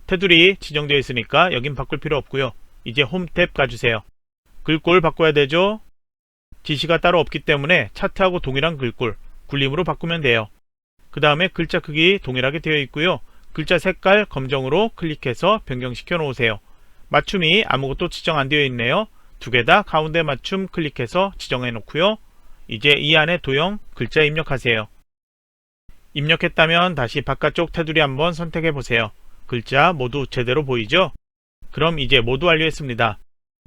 테두리 지정되어 있으니까 여긴 바꿀 필요 없고요. 이제 홈 탭 가주세요. 글꼴 바꿔야 되죠? 지시가 따로 없기 때문에 차트하고 동일한 글꼴 굴림으로 바꾸면 돼요. 그 다음에 글자 크기 동일하게 되어 있고요. 글자 색깔 검정으로 클릭해서 변경시켜 놓으세요. 맞춤이 아무것도 지정 안 되어 있네요. 두 개 다 가운데 맞춤 클릭해서 지정해 놓고요. 이제 이 안에 도형 글자 입력하세요. 입력했다면 다시 바깥쪽 테두리 한번 선택해 보세요. 글자 모두 제대로 보이죠? 그럼 이제 모두 완료했습니다.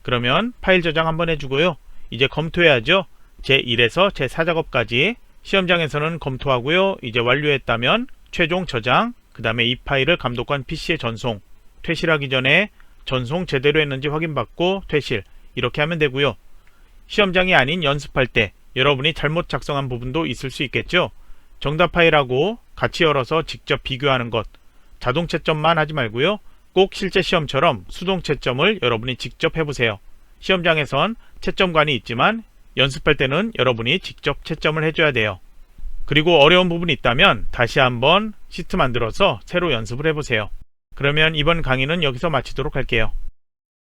그러면 파일 저장 한번 해주고요. 이제 검토해야죠. 제1에서 제4작업까지 시험장에서는 검토하고요. 이제 완료했다면 최종 저장, 그 다음에 이 파일을 감독관 PC에 전송, 퇴실하기 전에 전송 제대로 했는지 확인받고 퇴실 이렇게 하면 되고요. 시험장이 아닌 연습할 때 여러분이 잘못 작성한 부분도 있을 수 있겠죠. 정답 파일하고 같이 열어서 직접 비교하는 것, 자동 채점만 하지 말고요. 꼭 실제 시험처럼 수동 채점을 여러분이 직접 해보세요. 시험장에선 채점관이 있지만 연습할 때는 여러분이 직접 채점을 해줘야 돼요. 그리고 어려운 부분이 있다면 다시 한번 시트 만들어서 새로 연습을 해보세요. 그러면 이번 강의는 여기서 마치도록 할게요.